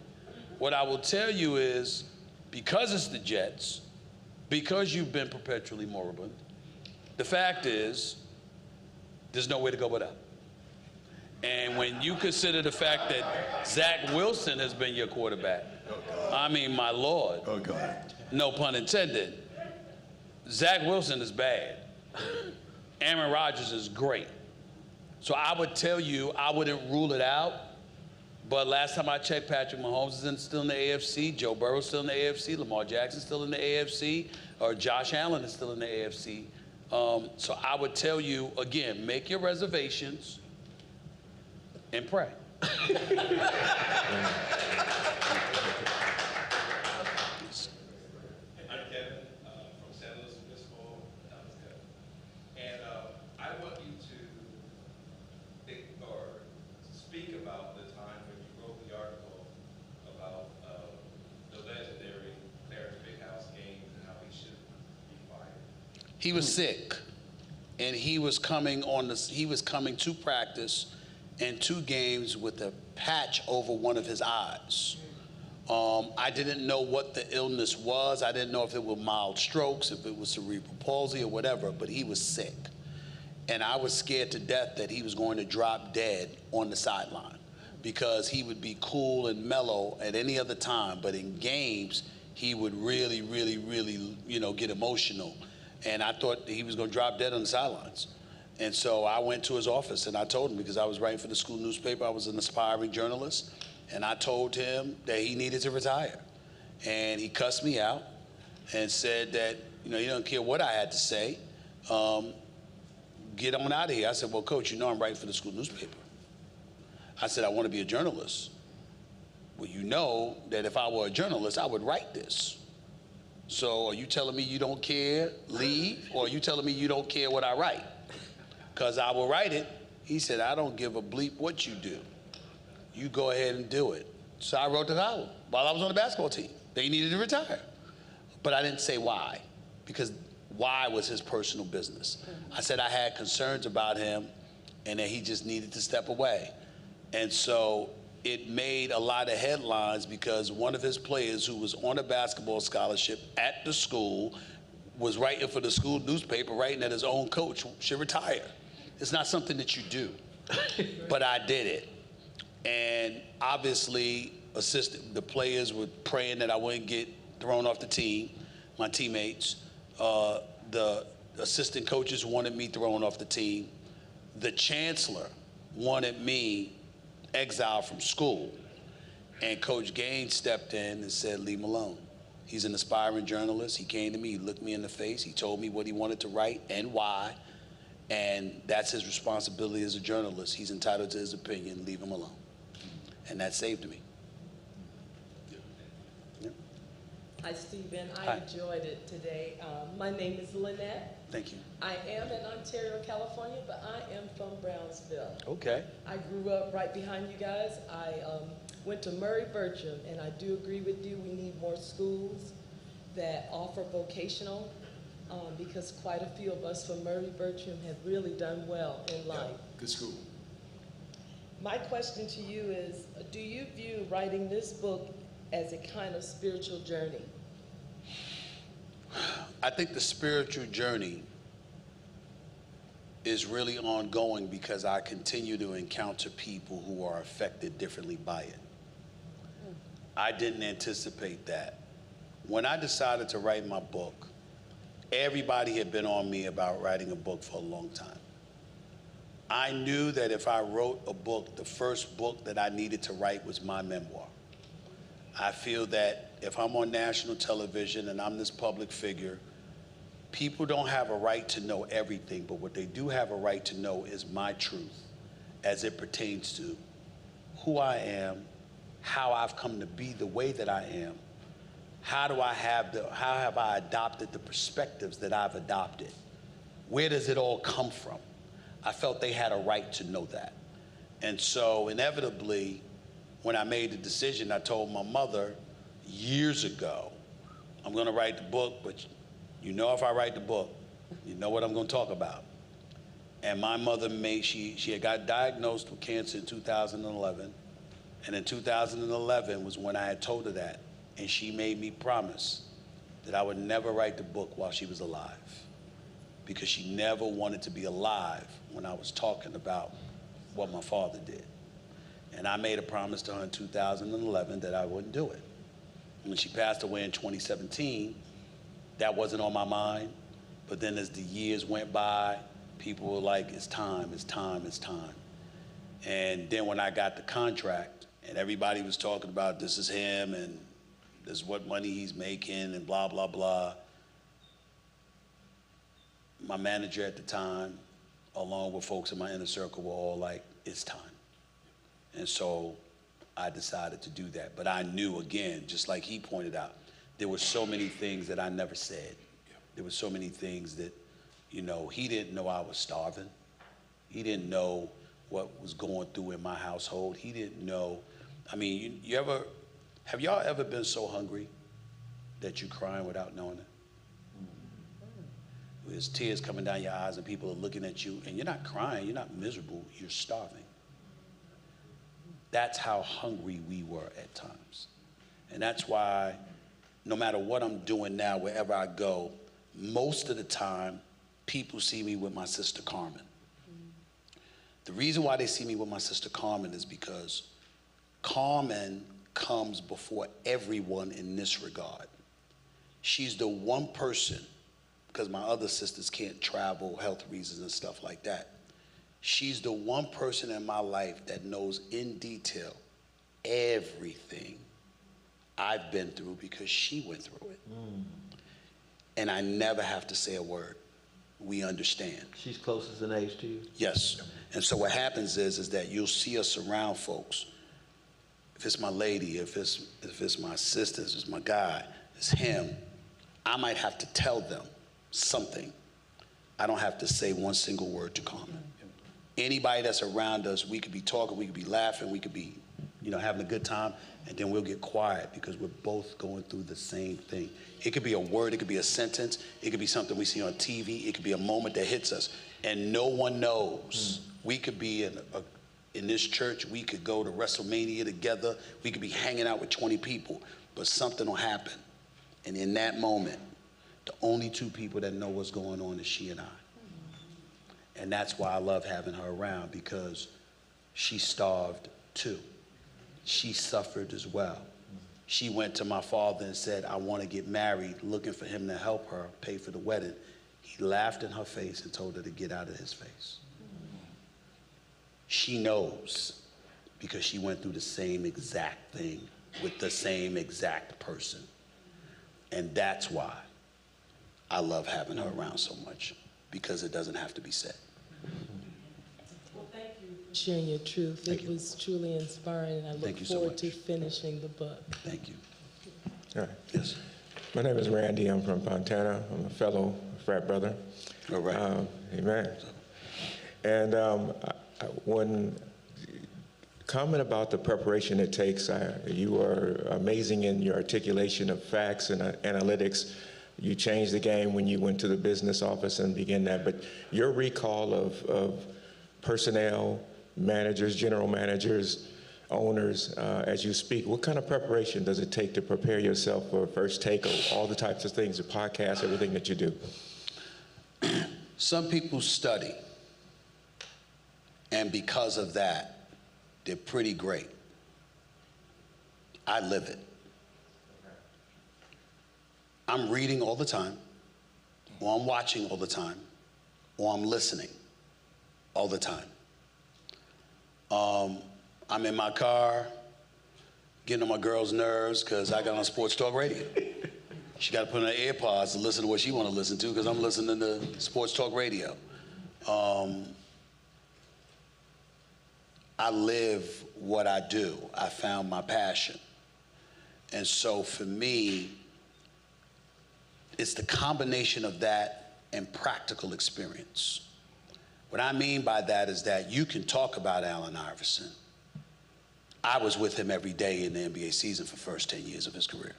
Speaker 5: What I will tell you is, because it's the Jets, because you've been perpetually moribund, the fact is, there's no way to go but up. And when you consider the fact that Zach Wilson has been your quarterback, I mean, my Lord, no pun intended, Zach Wilson is bad. Aaron Rodgers is great. So I would tell you, I wouldn't rule it out. But last time I checked, Patrick Mahomes is still in the AFC, Joe Burrow's still in the AFC, Lamar Jackson's still in the AFC, or Josh Allen is still in the AFC. So I would tell you, again, make your reservations and pray.
Speaker 6: I'm Kevin from San Luis Obispo, and I want you to think or speak about the time when you wrote the article about the legendary Clarence Big House game and how he should be fired.
Speaker 5: He was sick, and he was coming to practice in 2 games with a patch over one of his eyes. I didn't know what the illness was. I didn't know if it were mild strokes, if it was cerebral palsy or whatever, but he was sick. And I was scared to death that he was going to drop dead on the sideline, because he would be cool and mellow at any other time, but in games, he would really, get emotional. And I thought he was going to drop dead on the sidelines. And so I went to his office and I told him, because I was writing for the school newspaper, I was an aspiring journalist, and I told him that he needed to retire. And he cussed me out and said that, You know, he doesn't care what I had to say. Get on out of here. I said, well, Coach, you know I'm writing for the school newspaper. I said, I want to be a journalist. Well, you know that if I were a journalist, I would write this. So are you telling me you don't care, leave? Or are you telling me you don't care what I write? Because I will write it. He said, I don't give a bleep what you do. You go ahead and do it. So I wrote the column while I was on the basketball team. They needed to retire. But I didn't say why, because why was his personal business. I said I had concerns about him and that he just needed to step away. And so it made a lot of headlines because one of his players who was on a basketball scholarship at the school was writing for the school newspaper, writing that his own coach should retire. It's not something that you do, but I did it. And obviously, the players were praying that I wouldn't get thrown off the team, my teammates. The assistant coaches wanted me thrown off the team. The chancellor wanted me exiled from school. And Coach Gaines stepped in and said, leave him alone. He's an aspiring journalist. He came to me, he looked me in the face, he told me what he wanted to write and why. And that's his responsibility as a journalist. He's entitled to his opinion, leave him alone. And that saved me.
Speaker 7: Hi, Stephen. I
Speaker 5: Hi.
Speaker 7: enjoyed it today. My name is Lynette.
Speaker 5: Thank you.
Speaker 7: I am in Ontario, California, but I am from Brownsville.
Speaker 5: Okay.
Speaker 7: I grew up right behind you guys. I went to Murray Bertram, and I do agree with you. We need more schools that offer vocational because quite a few of us from Murray Bertram have really done well in life.
Speaker 1: Yeah, good school.
Speaker 7: My question to you is, do you view writing this book as a kind of spiritual journey?
Speaker 5: I think the spiritual journey is really ongoing because I continue to encounter people who are affected differently by it. I didn't anticipate that. When I decided to write my book, everybody had been on me about writing a book for a long time. I knew that if I wrote a book, the first book that I needed to write was my memoir. I feel that if I'm on national television and I'm this public figure, people don't have a right to know everything, but what they do have a right to know is my truth as it pertains to who I am, how I've come to be the way that I am, how have I adopted the perspectives that I've adopted? Where does it all come from? I felt they had a right to know that. And so inevitably, when I made the decision, I told my mother years ago, I'm gonna write the book, but you know if I write the book, you know what I'm gonna talk about. And my mother she had got diagnosed with cancer in 2011, and in 2011 was when I had told her that, and she made me promise that I would never write the book while she was alive, because she never wanted to be alive when I was talking about what my father did. And I made a promise to her in 2011 that I wouldn't do it. When she passed away in 2017, that wasn't on my mind. But then as the years went by, people were like, it's time, it's time, it's time. And then when I got the contract and everybody was talking about this is him and this is what money he's making and blah, blah, blah, my manager at the time, along with folks in my inner circle, were all like, it's time. And so I decided to do that. But I knew, again, just like he pointed out, there were so many things that I never said. There were so many things that, you know, he didn't know I was starving. He didn't know what was going through in my household. He didn't know. I mean, have y'all ever been so hungry that you're crying without knowing it? There's tears coming down your eyes and people are looking at you and you're not crying, you're not miserable, you're starving. That's how hungry we were at times. And that's why no matter what I'm doing now, wherever I go, most of the time, people see me with my sister Carmen. The reason why they see me with my sister Carmen is because Carmen comes before everyone in this regard. She's the one person, because my other sisters can't travel, health reasons and stuff like that. She's the one person in my life that knows in detail everything I've been through because she went through it.
Speaker 2: and I never have to say a word. We understand.
Speaker 3: She's closest in age to you?
Speaker 2: Yes. And so what happens is that you'll see us around folks. If it's my lady, if it's my sisters, it's my guy, it's him, I might have to tell them something. I don't have to say one single word to calm them. Anybody that's around us, we could be talking, we could be laughing, we could be, having a good time, and then we'll get quiet because we're both going through the same thing. It could be a word, it could be a sentence, it could be something we see on TV, it could be a moment that hits us, and no one knows. We could be in this church, we could go to WrestleMania together, we could be hanging out with 20 people, but something will happen. And in that moment, the only two people that know what's going on is she and I. And that's why I love having her around, because she starved too. She suffered as well. She went to my father and said, I want to get married, looking for him to help her pay for the wedding. He laughed in her face and told her to get out of his face. She knows because she went through the same exact thing with the same exact person. And that's why I love having her around so much, because it doesn't have to be said.
Speaker 7: Well, thank you for sharing your truth. It was truly inspiring, and I look forward to finishing the book.
Speaker 2: Thank you.
Speaker 8: All right.
Speaker 2: Yes.
Speaker 8: My name is Randy. I'm from Fontana. I'm a fellow frat brother.
Speaker 2: All right.
Speaker 8: Amen. And when comment about the preparation it takes, you are amazing in your articulation of facts and analytics. You changed the game when you went to the business office and began that. But your recall of personnel, managers, general managers, owners, as you speak, what kind of preparation does it take to prepare yourself for First Take, all the types of things, the podcast, everything that you do?
Speaker 2: Some people study, and because of that, they're pretty great. I live it. I'm reading all the time, or I'm watching all the time, or I'm listening all the time. I'm in my car, getting on my girl's nerves because I got on sports talk radio. She got to put on her AirPods to listen to what she want to listen to, because I'm listening to sports talk radio. I live what I do. I found my passion. And so for me, it's the combination of that and practical experience. What I mean by that is that you can talk about Allen Iverson. I was with him every day in the NBA season for the first 10 years of his career.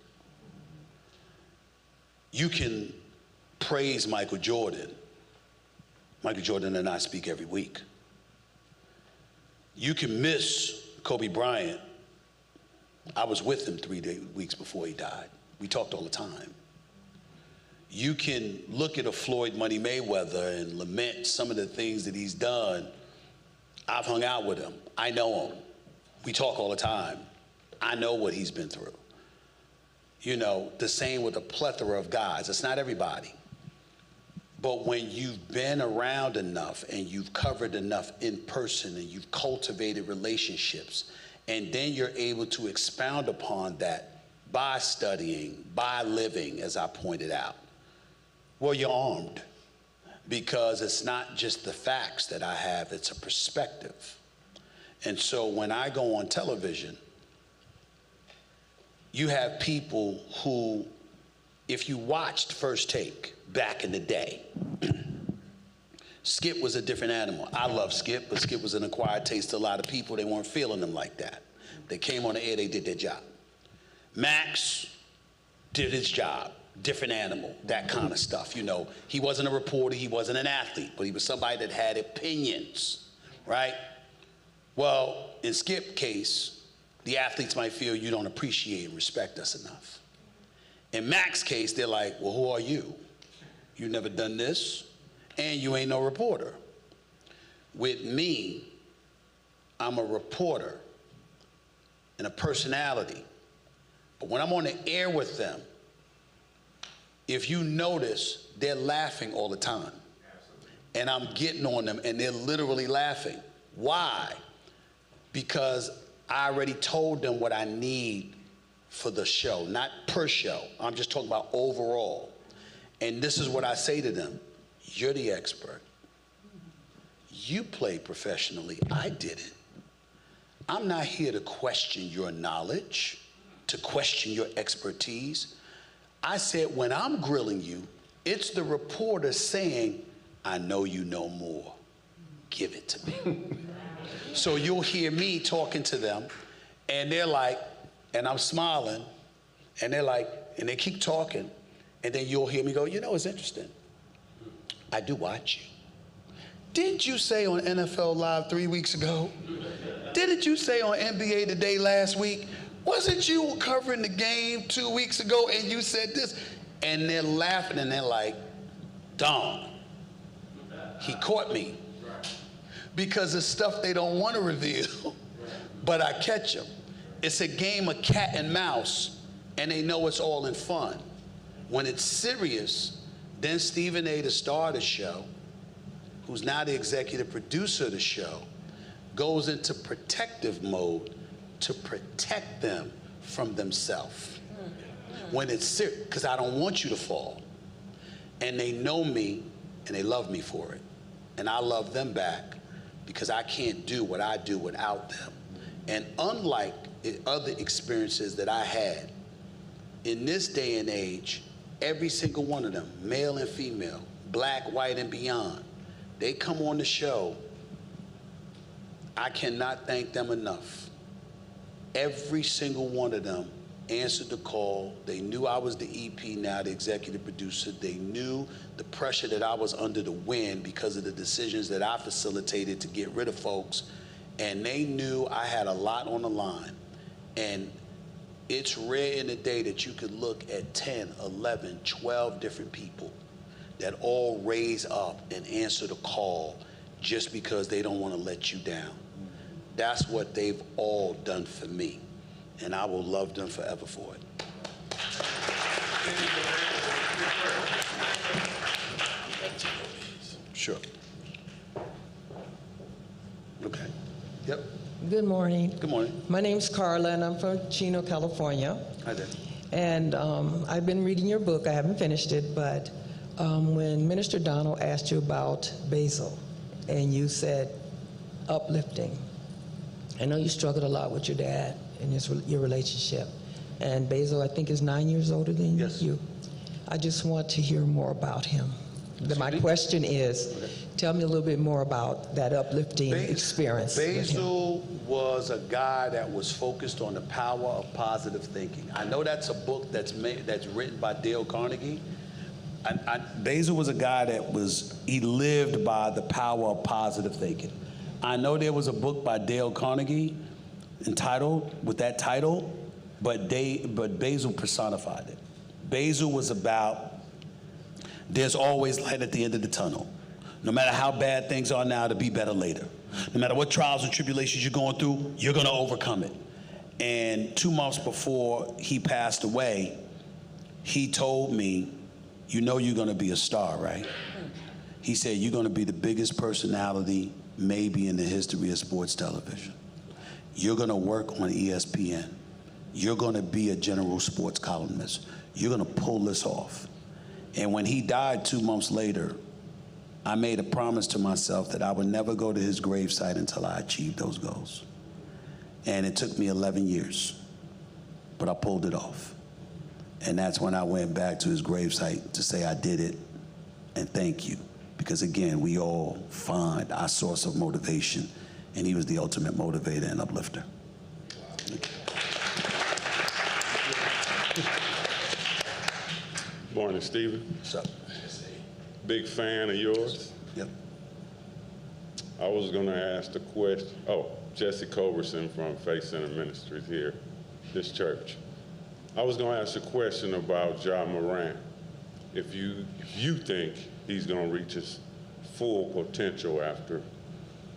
Speaker 2: You can praise Michael Jordan. Michael Jordan and I speak every week. You can miss Kobe Bryant. I was with him 3 weeks before he died. We talked all the time. You can look at a Floyd Money Mayweather and lament some of the things that he's done. I've hung out with him. I know him. We talk all the time. I know what he's been through. The same with a plethora of guys. It's not everybody. But when you've been around enough and you've covered enough in person and you've cultivated relationships, and then you're able to expound upon that by studying, by living, as I pointed out, well, you're armed, because it's not just the facts that I have, it's a perspective. And so when I go on television, you have people who, if you watched First Take back in the day, Skip was a different animal. I love Skip, but Skip was an acquired taste to a lot of people. They weren't feeling him like that. They came on the air, they did their job. Max did his job. Different animal, that kind of stuff. He wasn't a reporter, he wasn't an athlete, but he was somebody that had opinions, right? Well, in Skip's case, the athletes might feel you don't appreciate and respect us enough. In Max's case, they're like, well, who are you? You've never done this, and you ain't no reporter. With me, I'm a reporter and a personality. But when I'm on the air with them, if you notice, they're laughing all the time. And I'm getting on them, and they're literally laughing. Why? Because I already told them what I need for the show, not per show. I'm just talking about overall. And this is what I say to them. You're the expert. You play professionally. I didn't. I'm not here to question your knowledge, to question your expertise. I said, when I'm grilling you, it's the reporter saying, I know you know more. Give it to me. So you'll hear me talking to them, and they're like, and I'm smiling, and they're like, and they keep talking, and then you'll hear me go, you know, it's interesting. I do watch you. Didn't you say on NFL Live 3 weeks ago? Didn't you say on NBA Today last week? Wasn't you covering the game 2 weeks ago and you said this? And they're laughing and they're like, Don, he caught me. Because it's stuff they don't want to reveal, but I catch them. It's a game of cat and mouse, and they know it's all in fun. When it's serious, then Stephen A., the star of the show, who's now the executive producer of the show, goes into protective mode to protect them from themselves. When it's serious, because I don't want you to fall. And they know me, and they love me for it. And I love them back, because I can't do what I do without them. And unlike other experiences that I had, in this day and age, every single one of them, male and female, black, white, and beyond, they come on the show. I cannot thank them enough. Every single one of them answered the call. They knew I was the EP, now the executive producer. They knew the pressure that I was under to win because of the decisions that I facilitated to get rid of folks. And they knew I had a lot on the line. And it's rare in the day that you could look at 10, 11, 12 different people that all raise up and answer the call just because they don't want to let you down. That's what they've all done for me. And I will love them forever for it. Sure. Okay. Yep.
Speaker 9: Good morning.
Speaker 2: Good morning.
Speaker 9: My name's Carla, and I'm from Chino, California.
Speaker 2: Hi there.
Speaker 9: And I've been reading your book. I haven't finished it, but when Minister Donald asked you about Basil, and you said uplifting, I know you struggled a lot with your dad and your relationship. And Basil, I think, is 9 years older than you. I just want to hear more about him. My question is, tell me a little bit more about that uplifting experience.
Speaker 2: Basil was a guy that was focused on the power of positive thinking. I know that's a book that's written by Dale Carnegie. Basil was a guy he lived by the power of positive thinking. I know there was a book by Dale Carnegie with that title, but Basil personified it. Basil was about, there's always light at the end of the tunnel. No matter how bad things are now, to be better later. No matter what trials and tribulations you're going through, you're going to overcome it. And 2 months before he passed away, he told me, you know you're going to be a star, right? He said, you're going to be the biggest personality maybe in the history of sports television. You're going to work on ESPN. You're going to be a general sports columnist. You're going to pull this off. And when he died 2 months later, I made a promise to myself that I would never go to his gravesite until I achieved those goals. And it took me 11 years, but I pulled it off. And that's when I went back to his gravesite to say I did it and thank you. Because again, we all find our source of motivation, and he was the ultimate motivator and uplifter.
Speaker 10: Morning, Stephen.
Speaker 2: What's up?
Speaker 10: Big fan of yours.
Speaker 2: Yep.
Speaker 10: I was going to ask the question. Oh, Jesse Culberson from Faith Center Ministries here, this church. I was going to ask a question about Ja Morant. If you think he's going to reach his full potential after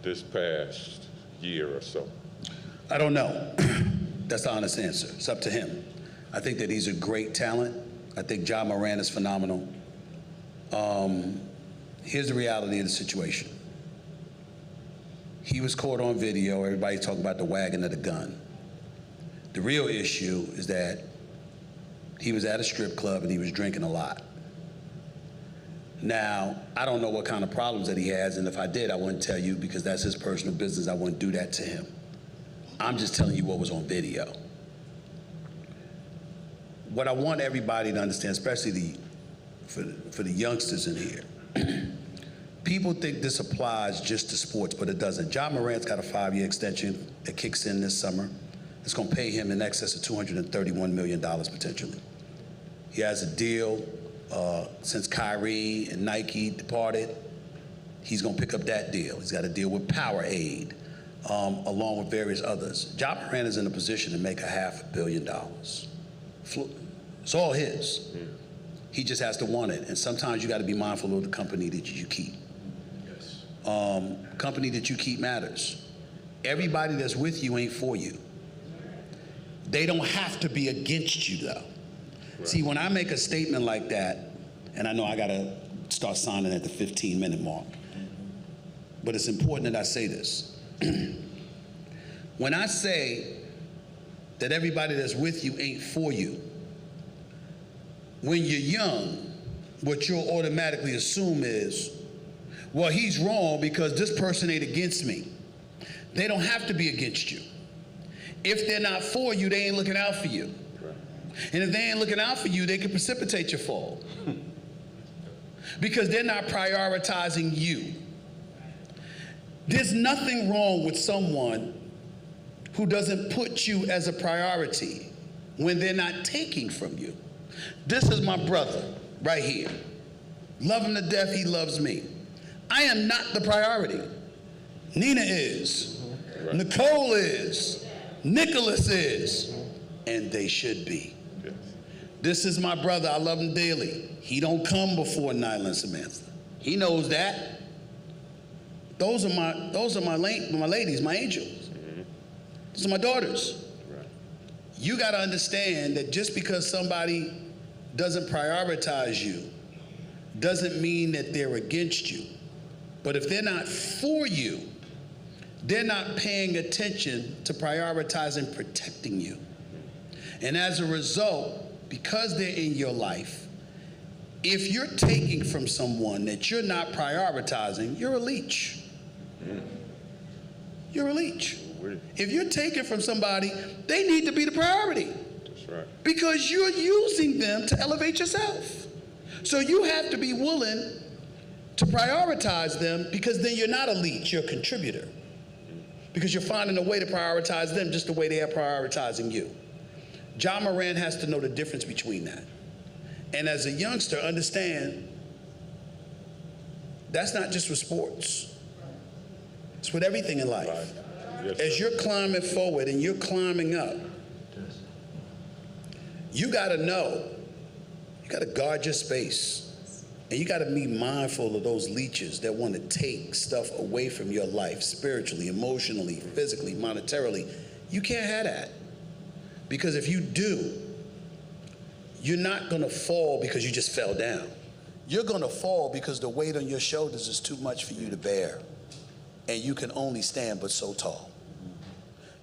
Speaker 10: this past year or so.
Speaker 2: I don't know. That's the honest answer. It's up to him. I think that he's a great talent. I think Ja Morant is phenomenal. Here's the reality of the situation. He was caught on video. Everybody's talking about the wagging of the gun. The real issue is that he was at a strip club and he was drinking a lot. Now, I don't know what kind of problems that he has, and if I did, I wouldn't tell you because that's his personal business. I wouldn't do that to him. I'm just telling you what was on video. What I want everybody to understand, especially for the youngsters in here, people think this applies just to sports, but it doesn't. John Morant's got a 5-year extension that kicks in this summer. It's going to pay him in excess of $231 million potentially. He has a deal since Kyrie and Nike departed. He's going to pick up that deal. He's got a deal with Powerade, along with various others. John Morant is in a position to make $500 million. It's all his. He just has to want it. And sometimes you got to be mindful of the company that you keep. Company that you keep matters. Everybody that's with you ain't for you. They don't have to be against you, though. Right. See, when I make a statement like that, and I know I got to start signing at the 15-minute mark, but it's important that I say this. When I say that everybody that's with you ain't for you, when you're young, what you'll automatically assume is, well, he's wrong because this person ain't against me. They don't have to be against you. If they're not for you, they ain't looking out for you. Right. And if they ain't looking out for you, they can precipitate your fall. Because they're not prioritizing you. There's nothing wrong with someone who doesn't put you as a priority when they're not taking from you. This is my brother right here. Love him to death, he loves me. I am not the priority. Nina is. Right. Nicole is. Nicholas is. And they should be. Yes. This is my brother, I love him daily. He don't come before Nyla and Samantha. He knows that. Those are my ladies, my angels. Mm-hmm. Those are my daughters. Right. You got to understand that just because somebody doesn't prioritize you doesn't mean that they're against you. But if they're not for you, they're not paying attention to prioritizing protecting you. And as a result, because they're in your life, if you're taking from someone that you're not prioritizing, you're a leech. You're a leech. If you're taking from somebody, they need to be the priority. That's right. Because you're using them to elevate yourself. So you have to be willing to prioritize them, because then you're not a leech, you're a contributor. Because you're finding a way to prioritize them just the way they are prioritizing you. John Morant has to know the difference between that. And as a youngster, understand that's not just with sports. It's with everything in life. Right. Yes, as you're climbing forward and you're climbing up, you gotta know, you gotta guard your space. And you gotta be mindful of those leeches that wanna take stuff away from your life, spiritually, emotionally, physically, monetarily. You can't have that. Because if you do, you're not gonna fall because you just fell down. You're gonna fall because the weight on your shoulders is too much for you to bear. And you can only stand but so tall.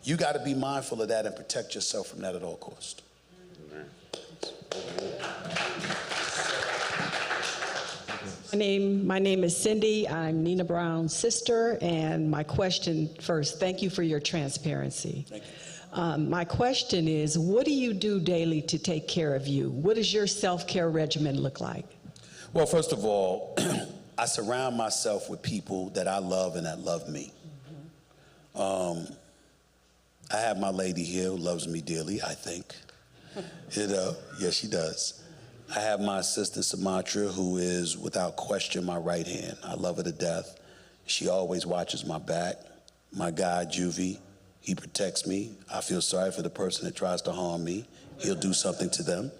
Speaker 2: You gotta be mindful of that and protect yourself from that at all costs.
Speaker 11: My name is Cindy. I'm Nina Brown's sister, and my question first, thank you for your transparency.
Speaker 2: Thank you.
Speaker 11: My question is, what do you do daily to take care of you? What does your self-care regimen look like?
Speaker 2: Well, first of all, I surround myself with people that I love and that love me. Mm-hmm. I have my lady here who loves me dearly, I think. Yes, she does. I have my assistant, Sumatra, who is, without question, my right hand. I love her to death. She always watches my back. My guy, Juvie, he protects me. I feel sorry for the person that tries to harm me. He'll do something to them.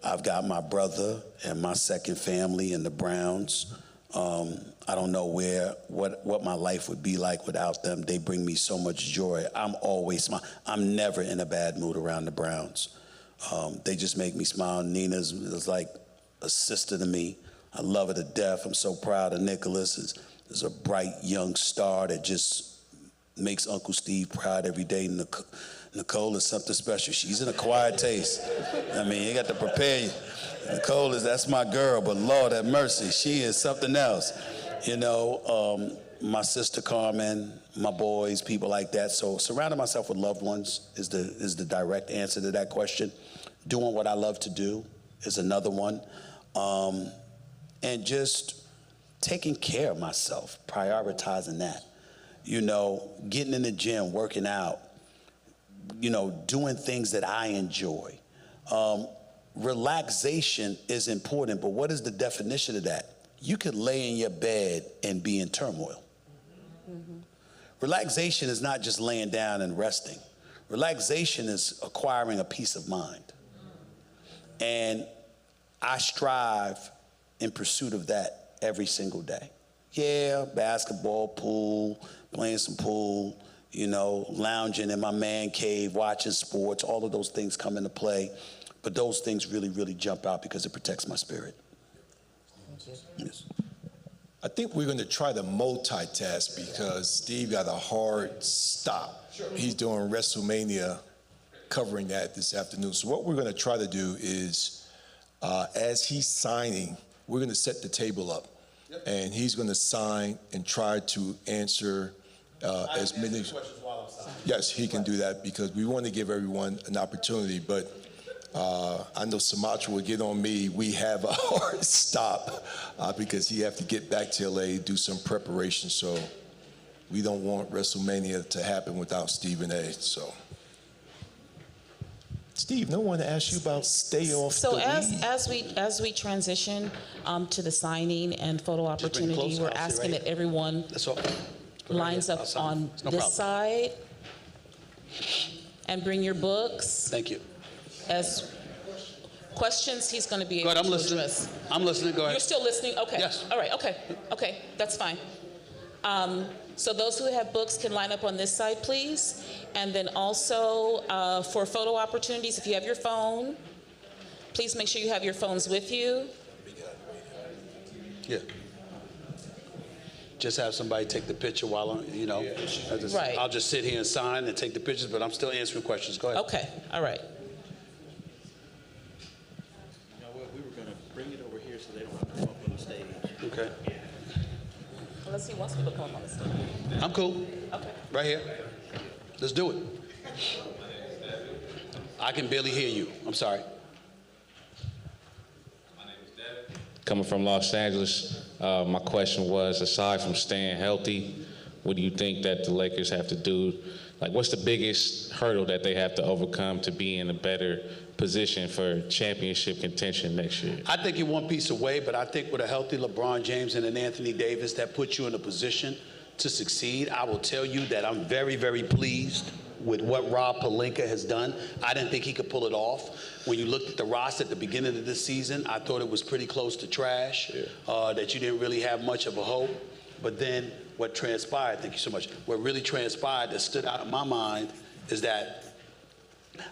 Speaker 2: I've got my brother and my second family and the Browns. I don't know what my life would be like without them. They bring me so much joy. I'm always smiling. I'm never in a bad mood around the Browns. They just make me smile. Nina's is like a sister to me. I love her to death. I'm so proud of Nicholas. Is a bright young star that just makes Uncle Steve proud every day. Nicole is something special. She's an acquired taste. I mean, you got to prepare you. Nicole that's my girl, but Lord have mercy, she is something else. You know, my sister Carmen, my boys, people like that. So surrounding myself with loved ones is the direct answer to that question. Doing what I love to do is another one. And just taking care of myself, prioritizing that. You know, getting in the gym, working out, you know, doing things that I enjoy. Relaxation is important, but what is the definition of that? You could lay in your bed and be in turmoil. Mm-hmm. Relaxation is not just laying down and resting. Relaxation is acquiring a peace of mind. And I strive in pursuit of that every single day. Yeah, basketball, pool, playing some pool, you know, lounging in my man cave, watching sports, all of those things come into play. But those things really, really jump out because it protects my spirit. Yes.
Speaker 1: I think we're going to try to multitask because Steve got a hard stop. Sure. He's doing WrestleMania, covering that this afternoon. So what we're going to try to do is, as he's signing, we're going to set the table up. Yep. And he's going to sign and try to answer as many questions while I'm signing. Yes, he can do that because we want to give everyone an opportunity. But I know Sumatra will get on me. We have a hard stop because he have to get back to LA, do some preparation. So we don't want WrestleMania to happen without Stephen A. So, Steve, no one asked you about stay off the lead.
Speaker 4: as we transition to the signing and photo opportunity, we're asking that everyone lines up on this side and bring your books.
Speaker 5: Thank you.
Speaker 4: As questions, he's going to be able to address.
Speaker 5: I'm listening. Go ahead.
Speaker 4: You're still listening? Okay.
Speaker 5: Yes.
Speaker 4: All right. Okay. Okay. That's fine. So those who have books can line up on this side, please. And then also for photo opportunities, if you have your phone, please make sure you have your phones with you.
Speaker 5: Yeah. Just have somebody take the picture while I'm, you know.
Speaker 4: Right.
Speaker 5: I'll just sit here and sign and take the pictures, but I'm still answering questions. Go ahead.
Speaker 4: Okay. All right.
Speaker 3: Bring it over here so they don't have to come up on the stage.
Speaker 5: Okay.
Speaker 4: Unless he wants me to come on the stage.
Speaker 5: I'm cool.
Speaker 4: Okay.
Speaker 5: Right here. Let's do it. I can barely hear you. I'm sorry.
Speaker 12: Coming from Los Angeles, my question was, aside from staying healthy, what do you think that the Lakers have to do? Like, what's the biggest hurdle that they have to overcome to be in a better position for championship contention next year?
Speaker 5: I think you're one piece away, but I think with a healthy LeBron James and an Anthony Davis, that puts you in a position to succeed. I will tell you that I'm very, very pleased with what Rob Pelinka has done. I didn't think he could pull it off. When you looked at the roster at the beginning of this season, I thought it was pretty close to trash, that you didn't really have much of a hope. But then what transpired, thank you so much, what really transpired that stood out in my mind is that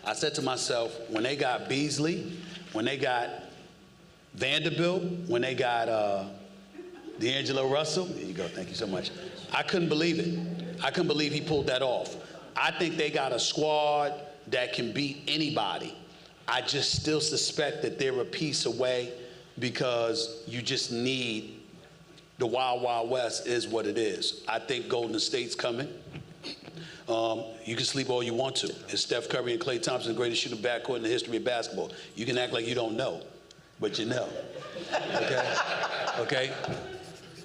Speaker 5: I said to myself, when they got Beasley, when they got Vanderbilt, when they got D'Angelo Russell, there you go, thank you so much. I couldn't believe it. I couldn't believe he pulled that off. I think they got a squad that can beat anybody. I just still suspect that they're a piece away because you just need the Wild Wild West is what it is. I think Golden State's coming. You can sleep all you want to. Is Steph Curry and Klay Thompson the greatest shooting backcourt in the history of basketball? You can act like you don't know, but you know. Okay? Okay?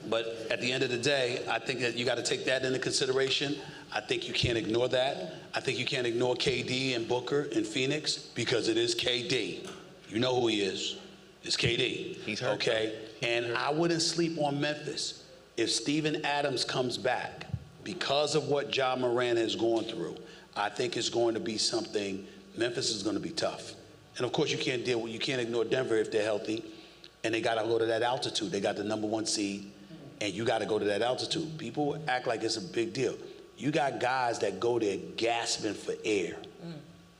Speaker 5: But at the end of the day, I think that you got to take that into consideration. I think you can't ignore that. I think you can't ignore KD and Booker in Phoenix because it is KD. You know who he is. It's KD.
Speaker 12: He's hurt.
Speaker 5: Okay? And I wouldn't sleep on Memphis. If Steven Adams comes back, because of what Ja Morant has gone through, I think it's going to be something. Memphis is going to be tough. And of course, you can't ignore Denver if they're healthy. And they got to go to that altitude. They got the #1 seed. And you got to go to that altitude. People act like it's a big deal. You got guys that go there gasping for air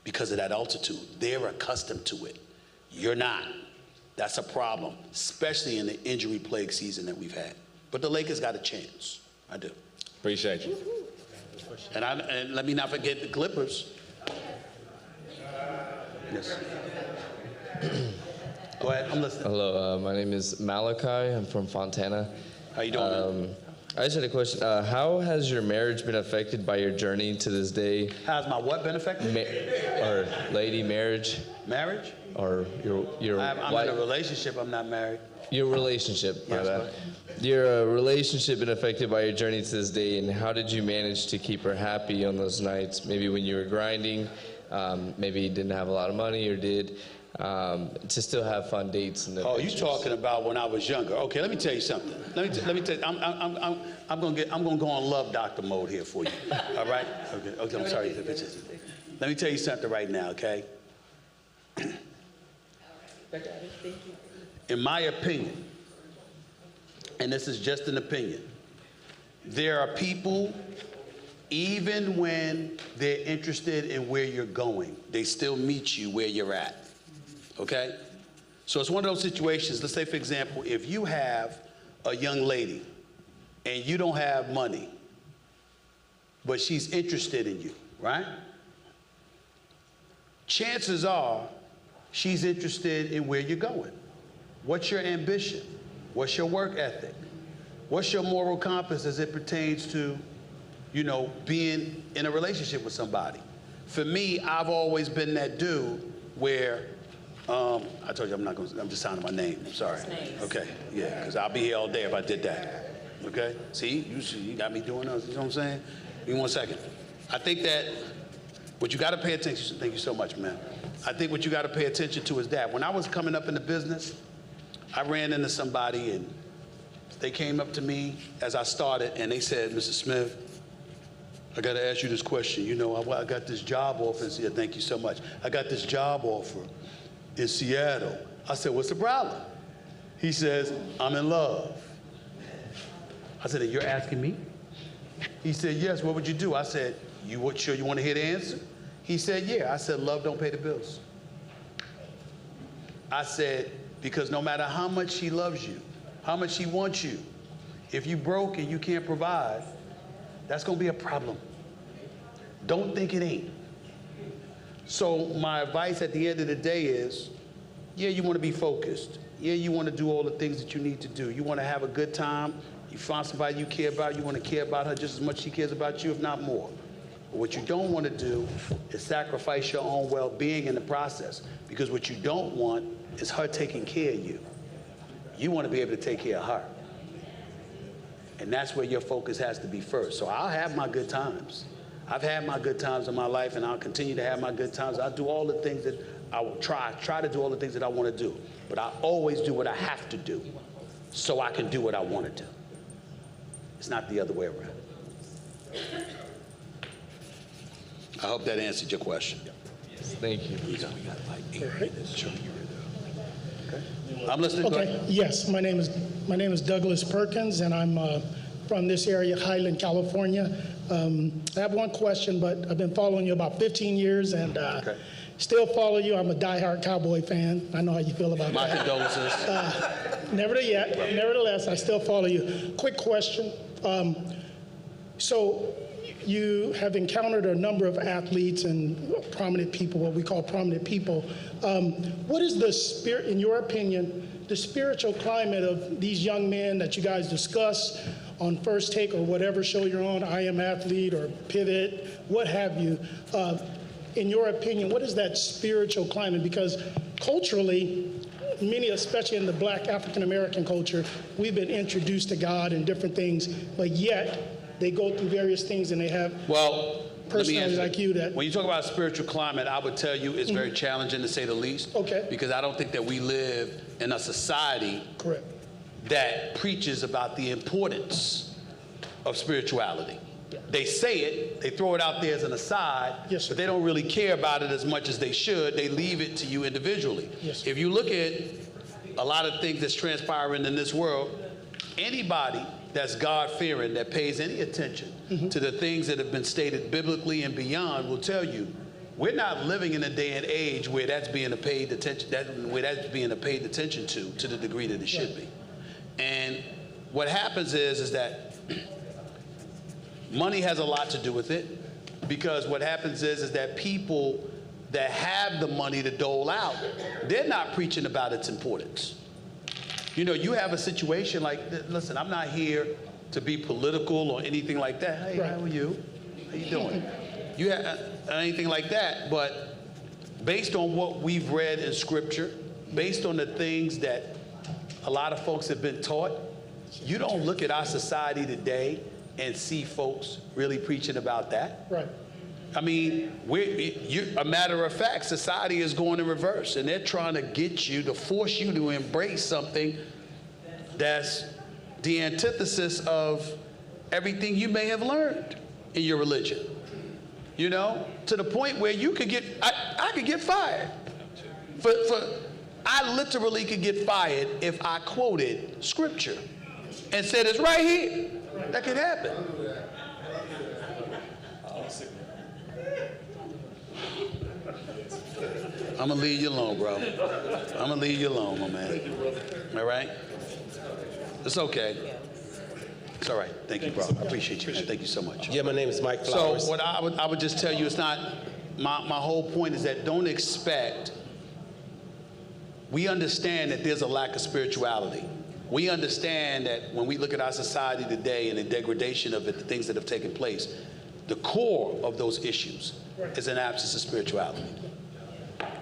Speaker 5: because of that altitude. They're accustomed to it. You're not. That's a problem, especially in the injury-plagued season that we've had. But the Lakers got a chance. I do.
Speaker 12: Appreciate you.
Speaker 5: And let me not forget the Clippers. Yes. Go ahead, I'm listening.
Speaker 13: Hello, my name is Malachi. I'm from Fontana.
Speaker 5: How you doing, man?
Speaker 13: I just had a question. How has your marriage been affected by your journey to this day?
Speaker 5: How's my what been affected?
Speaker 13: Or lady marriage?
Speaker 5: Marriage?
Speaker 13: Or your
Speaker 5: I'm
Speaker 13: wife?
Speaker 5: in a relationship. I'm not married.
Speaker 13: Your relationship, my
Speaker 5: Yes,
Speaker 13: bad.
Speaker 5: go ahead.
Speaker 13: Your relationship been affected by your journey to this day, and how did you manage to keep her happy on those nights? Maybe when you were grinding, maybe you didn't have a lot of money, or did, to still have fun dates. And
Speaker 5: Oh, you talking about when I was younger? Okay, let me tell you something. Let me tell you. I'm gonna go on love doctor mode here for you. All right? Okay. I'm sorry. Let me tell you something right now. Okay. In my opinion, and this is just an opinion, there are people, even when they're interested in where you're going, they still meet you where you're at. Okay? So it's one of those situations. Let's say, for example, if you have a young lady and you don't have money, but she's interested in you, right? Chances are she's interested in where you're going. What's your ambition? What's your work ethic? What's your moral compass as it pertains to, being in a relationship with somebody? For me, I've always been that dude where, I told you I'm just signing my name. I'm sorry. Okay, yeah, because I'll be here all day if I did that. Okay? See, you got me doing those. You know what I'm saying? Give me 1 second. I think that what you got to pay attention, thank you so much, man. I think what you got to pay attention to is that when I was coming up in the business, I ran into somebody and they came up to me as I started and they said, Mr. Smith, I got to ask you this question. I got this job offer in Seattle. Thank you so much. I got this job offer in Seattle. I said, what's the problem? He says, I'm in love. I said, you're asking me? He said, yes, what would you do? I said, sure you want to hear the answer? He said, yeah. I said, love don't pay the bills. I said, because no matter how much she loves you, how much she wants you, if you broke and you can't provide, that's going to be a problem. Don't think it ain't. So my advice at the end of the day is, yeah, you want to be focused. Yeah, you want to do all the things that you need to do. You want to have a good time. You find somebody you care about. You want to care about her just as much as she cares about you, if not more. But what you don't want to do is sacrifice your own well-being in the process, because what you don't want is her taking care of you. You want to be able to take care of her. And that's where your focus has to be first. So I'll have my good times. I've had my good times in my life, and I'll continue to have my good times. I'll do all the things that I will try to do all the things that I want to do. But I always do what I have to do so I can do what I want to do. It's not the other way around. I hope that answered your question.
Speaker 13: Yes, thank you.
Speaker 5: We got like 8 minutes. Okay. I'm listening.
Speaker 14: Okay. Yes, my name is Douglas Perkins, and I'm from this area, Highland, California. I have one question, but I've been following you about 15 years, and still follow you. I'm a diehard Cowboy fan. I know how you feel about
Speaker 5: my
Speaker 14: that.
Speaker 5: condolences.
Speaker 14: Nevertheless, I still follow you. Quick question. So you have encountered a number of athletes and prominent people, what we call prominent people. What is the spirit, in your opinion, the spiritual climate of these young men that you guys discuss on First Take or whatever show you're on, I Am Athlete or Pivot, what have you? In your opinion, what is that spiritual climate? Because culturally, many, especially in the Black African-American culture, we've been introduced to God and different things, but yet they go through various things and they have personalities like you that...
Speaker 5: When you talk about spiritual climate, I would tell you it's very challenging, to say the least.
Speaker 14: Okay.
Speaker 5: Because I don't think that we live in a society that preaches about the importance of spirituality. They say it, they throw it out there as an aside, but they don't really care about it as much as they should. They leave it to you individually. If you look at a lot of things that's transpiring in this world, anybody that's God-fearing, that pays any attention to the things that have been stated biblically and beyond will tell you, we're not living in a day and age where that's being paid attention, to the degree that it should be. And what happens is that Money has a lot to do with it, because what happens is that people that have the money to dole out, they're not preaching about its importance. You know, you have a situation like, listen, I'm not here to be political or anything like that. Hey, how are you? How you doing? You have anything like that, but based on what we've read in Scripture, based on the things that a lot of folks have been taught, you don't look at our society today and see folks really preaching about that.
Speaker 14: Right.
Speaker 5: I mean, a matter of fact, society is going in reverse, and they're trying to get you to force you to embrace something that's the antithesis of everything you may have learned in your religion. You know, to the point where you could get, I could get fired. I literally could get fired if I quoted Scripture and said it's right here. That could happen. I'm gonna leave you alone, bro. I'm gonna leave you alone, my man. All right? It's okay. It's all right. Thank you, bro. I appreciate you, man. Thank you so much.
Speaker 15: Yeah, my name is Mike Flowers.
Speaker 5: So what I would just tell you, it's not, my whole point is that don't expect, we understand that there's a lack of spirituality. We understand that when we look at our society today and the degradation of it, the things that have taken place, the core of those issues is an absence of spirituality,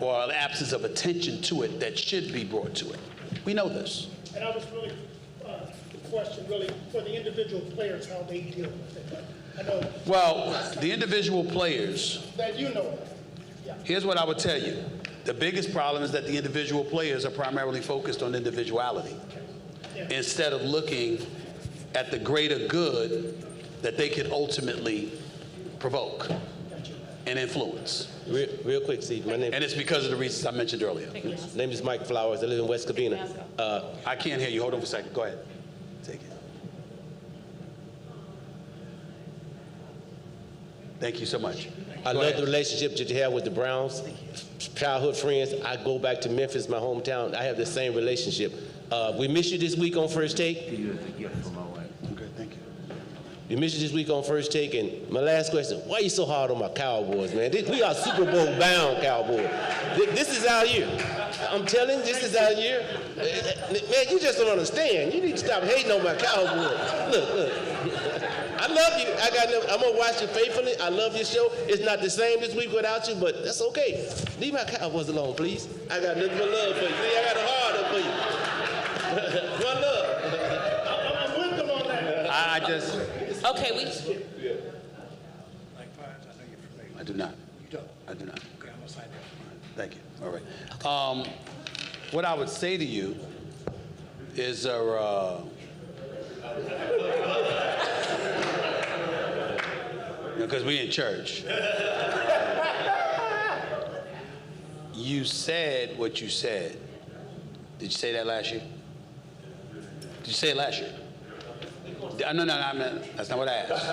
Speaker 5: or an absence of attention to it that should be brought to it. We know this.
Speaker 14: And I was really, the question really for the individual players, how they deal with it. I know.
Speaker 5: Well, the individual players.
Speaker 14: That you know of. Yeah.
Speaker 5: Here's what I would tell you. The biggest problem is that the individual players are primarily focused on individuality, instead of looking at the greater good that they can ultimately provoke and influence.
Speaker 15: Real quick, Steve. My name.
Speaker 5: And it's because of the reasons I mentioned earlier.
Speaker 15: My name is Mike Flowers. I live in West Covina.
Speaker 5: I can't hear you. Hold on for a second. Go ahead. Take it. Thank you so much.
Speaker 15: I love the relationship that you have with the Browns. Childhood friends. I go back to Memphis, my hometown. I have the same relationship. We miss you this week on First Take.
Speaker 5: Okay, thank you.
Speaker 15: We miss you this week on First Take. And my last question, why are you so hard on my Cowboys, man? We are Super Bowl bound Cowboys. This is our year. I'm telling you, this is our year. Man, you just don't understand. You need to stop hating on my Cowboys. Look. I love you. I'm going to watch you faithfully. I love your show. It's not the same this week without you, but that's okay. Leave my Cowboys alone, please. I got nothing but love for you. See, I got a heart up for you. One love.
Speaker 14: I'm with them on that.
Speaker 5: I just.
Speaker 4: Okay,
Speaker 5: I do not.
Speaker 14: You don't?
Speaker 5: I do not.
Speaker 14: Okay, I'm gonna sign that.
Speaker 5: Thank you. All right. What I would say to you is, because we in church. You said what you said. Did you say that last year? Did you say it last year? No, that's not what I asked.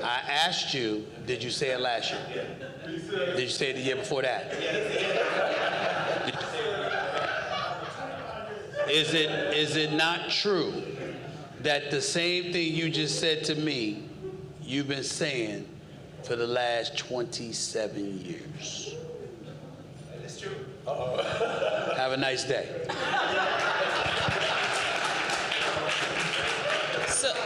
Speaker 5: I asked you, did you say it last year? Did you say it the year before that? Is it not true that the same thing you just said to me, you've been saying for the last 27 years? That's true. Have a nice day.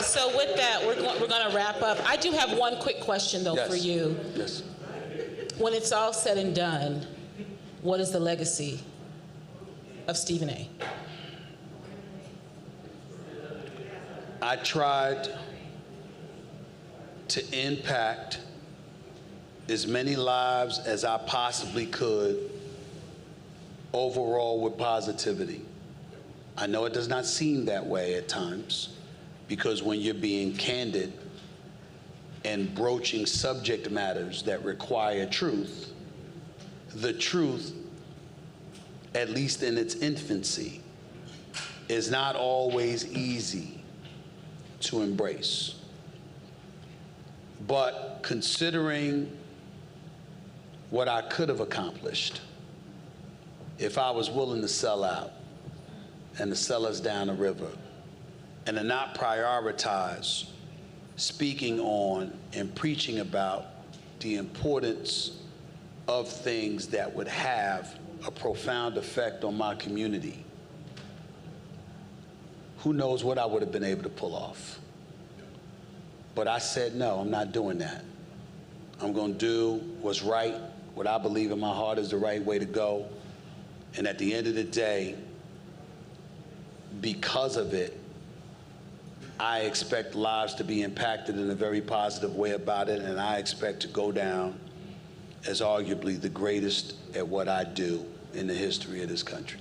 Speaker 4: So with that, we're going to wrap up. I do have one quick question, though, for you.
Speaker 5: Yes.
Speaker 4: When it's all said and done, what is the legacy of Stephen A?
Speaker 5: I tried to impact as many lives as I possibly could overall with positivity. I know it does not seem that way at times, because when you're being candid and broaching subject matters that require truth, the truth, at least in its infancy, is not always easy to embrace. But considering what I could have accomplished if I was willing to sell out and to sell us down the river, and to not prioritize
Speaker 2: speaking on and preaching about the importance of things that would have a profound effect on my community, who knows what I would have been able to pull off. But I said, no, I'm not doing that. I'm going to do what's right, what I believe in my heart is the right way to go. And at the end of the day, because of it, I expect lives to be impacted in a very positive way about it, and I expect to go down as arguably the greatest at what I do in the history of this country.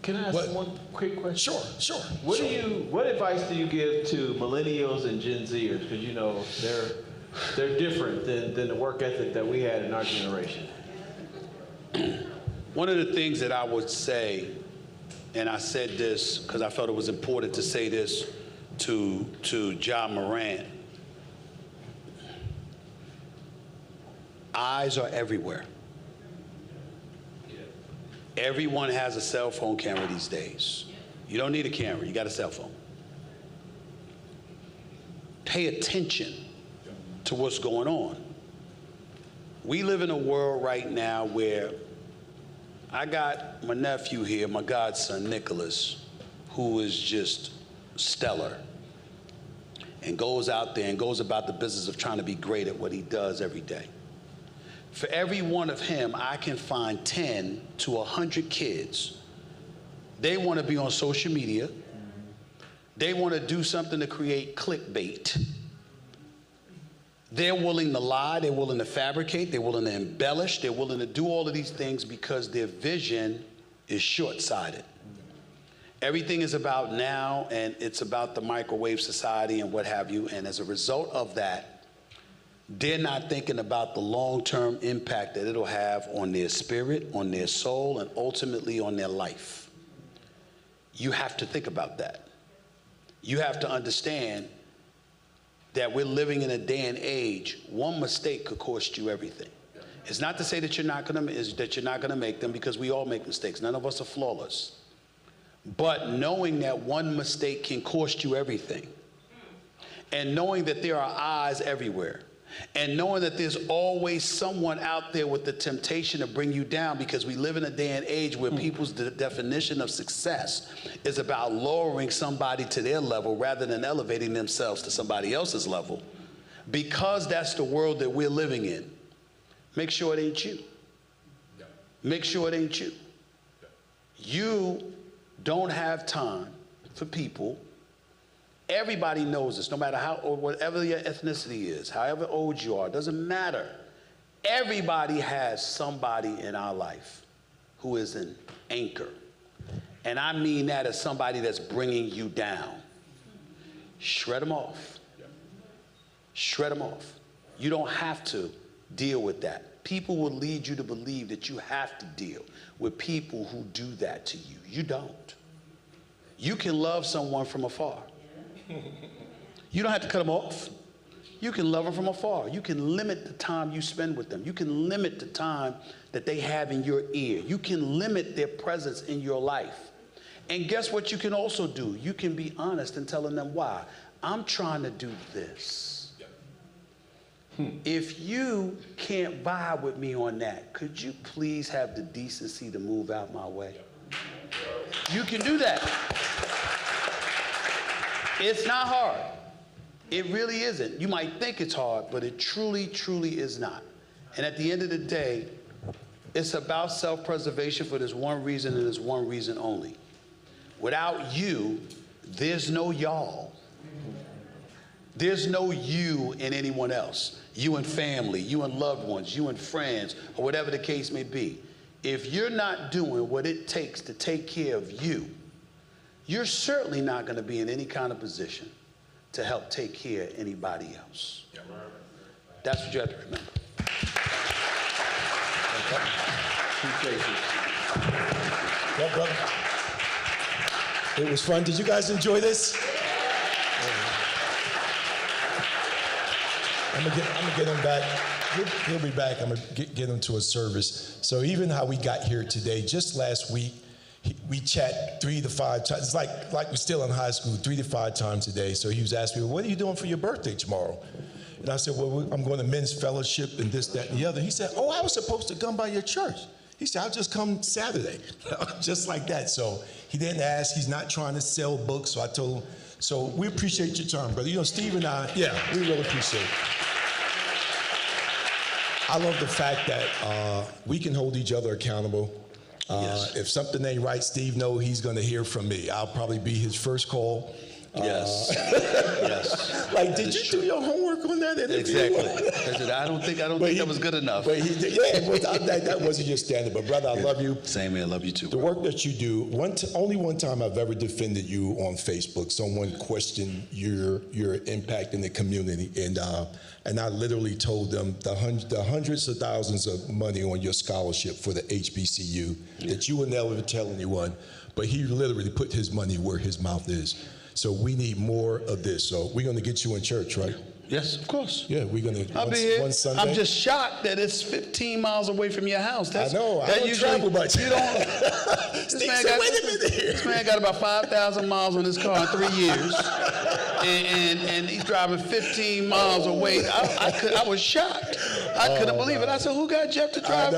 Speaker 3: Can I ask one quick question?
Speaker 1: Sure.
Speaker 3: What advice do you give to millennials and Gen Zers? Because you know they're different than the work ethic that we had in our generation.
Speaker 2: One of the things that I would say, and I said this because I felt it was important to say this to John Morant, eyes are everywhere. Everyone has a cell phone camera these days. You don't need a camera, you got a cell phone. Pay attention to what's going on. We live in a world right now where I got my nephew here, my godson, Nicholas, who is just stellar and goes out there and goes about the business of trying to be great at what he does every day. For every one of him, I can find 10 to 100 kids. They want to be on social media. They want to do something to create clickbait. They're willing to lie, they're willing to fabricate, they're willing to embellish, they're willing to do all of these things because their vision is short-sighted. Everything is about now, and it's about the microwave society and what have you, and as a result of that, they're not thinking about the long-term impact that it'll have on their spirit, on their soul, and ultimately on their life. You have to think about that. You have to understand that we're living in a day and age, one mistake could cost you everything. It's not to say that you're not gonna make them, because we all make mistakes. None of us are flawless. But knowing that one mistake can cost you everything, and knowing that there are eyes everywhere, and knowing that there's always someone out there with the temptation to bring you down, because we live in a day and age where people's definition of success is about lowering somebody to their level rather than elevating themselves to somebody else's level. Because that's the world that we're living in, make sure it ain't you. Make sure it ain't you. You don't have time for people. Everybody knows this, no matter how, or whatever your ethnicity is, however old you are, it doesn't matter. Everybody has somebody in our life who is an anchor. And I mean that as somebody that's bringing you down. Shred them off. Shred them off. You don't have to deal with that. People will lead you to believe that you have to deal with people who do that to you. You don't. You can love someone from afar. You don't have to cut them off. You can love them from afar. You can limit the time you spend with them. You can limit the time that they have in your ear. You can limit their presence in your life. And guess what you can also do? You can be honest in telling them why. I'm trying to do this. If you can't vibe with me on that, could you please have the decency to move out my way? You can do that. It's not hard. It really isn't. You might think it's hard, but it truly, truly is not. And at the end of the day, it's about self-preservation for this one reason and this one reason only. Without you, there's no y'all. There's no you and anyone else. You and family, you and loved ones, you and friends, or whatever the case may be. If you're not doing what it takes to take care of you, you're certainly not going to be in any kind of position to help take care of anybody else. That's what you have to remember.
Speaker 1: Well, brother, it was fun. Did you guys enjoy this? I'm gonna get him back. He'll be back. I'm going to get him to a service. So even how we got here today, just last week, we chat 3 to 5 times. It's like we're still in high school, 3 to 5 times a day. So he was asking me, what are you doing for your birthday tomorrow? And I said, well, I'm going to men's fellowship and this, that, and the other. He said, oh, I was supposed to come by your church. He said, I'll just come Saturday, just like that. So he didn't ask. He's not trying to sell books. So I told him, so we appreciate your time, brother. You know, Steve and I, yeah, we really appreciate it. I love the fact that we can hold each other accountable. Yes. If something ain't right, Steve knows he's going to hear from me. I'll probably be his first call.
Speaker 5: Yes. Yes.
Speaker 1: Like, did you do your homework on that interview?
Speaker 5: Exactly. I don't think that was good enough.
Speaker 1: But that wasn't your standard. But brother, I love you.
Speaker 5: Same here. I love you too.
Speaker 1: The work that you do. Only one time I've ever defended you on Facebook. Someone questioned your impact in the community, and I literally told them the hundreds of thousands of money on your scholarship for the HBCU that you would never tell anyone. But he literally put his money where his mouth is. So we need more of this. So we're going to get you in church, right?
Speaker 5: Yes, of course.
Speaker 1: Yeah, we're going to.
Speaker 5: I'll be here.
Speaker 1: One Sunday.
Speaker 5: I'm just shocked that it's 15 miles away from your house.
Speaker 1: I know. I don't travel much.
Speaker 5: You don't. This man got about 5,000 miles on his car in 3 years, and he's driving 15 miles away. I was shocked. I couldn't believe it. I said, "Who got Jeff to drive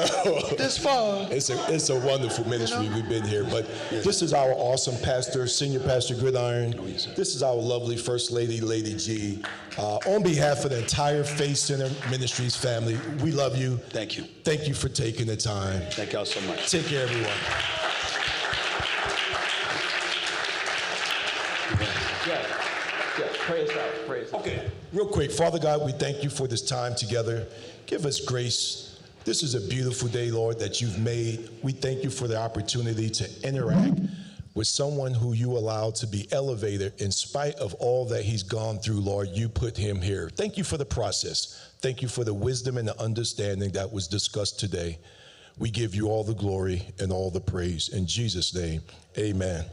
Speaker 5: this far?"
Speaker 1: It's a wonderful ministry. We've been here, but this is our awesome pastor, Senior Pastor Gridiron. This is our lovely First Lady, Lady G. On behalf of the entire Faith Center Ministries family, we love you.
Speaker 5: Thank you.
Speaker 1: Thank you for taking the time.
Speaker 5: Thank y'all so much.
Speaker 1: Take care, everyone.
Speaker 3: Pray us out. Pray us out.
Speaker 1: Okay, real quick. Father God, we thank you for this time together. Give us grace. This is a beautiful day, Lord, that you've made. We thank you for the opportunity to interact with someone who you allowed to be elevated in spite of all that he's gone through, Lord. You put him here. Thank you for the process. Thank you for the wisdom and the understanding that was discussed today. We give you all the glory and all the praise. In Jesus' name, amen.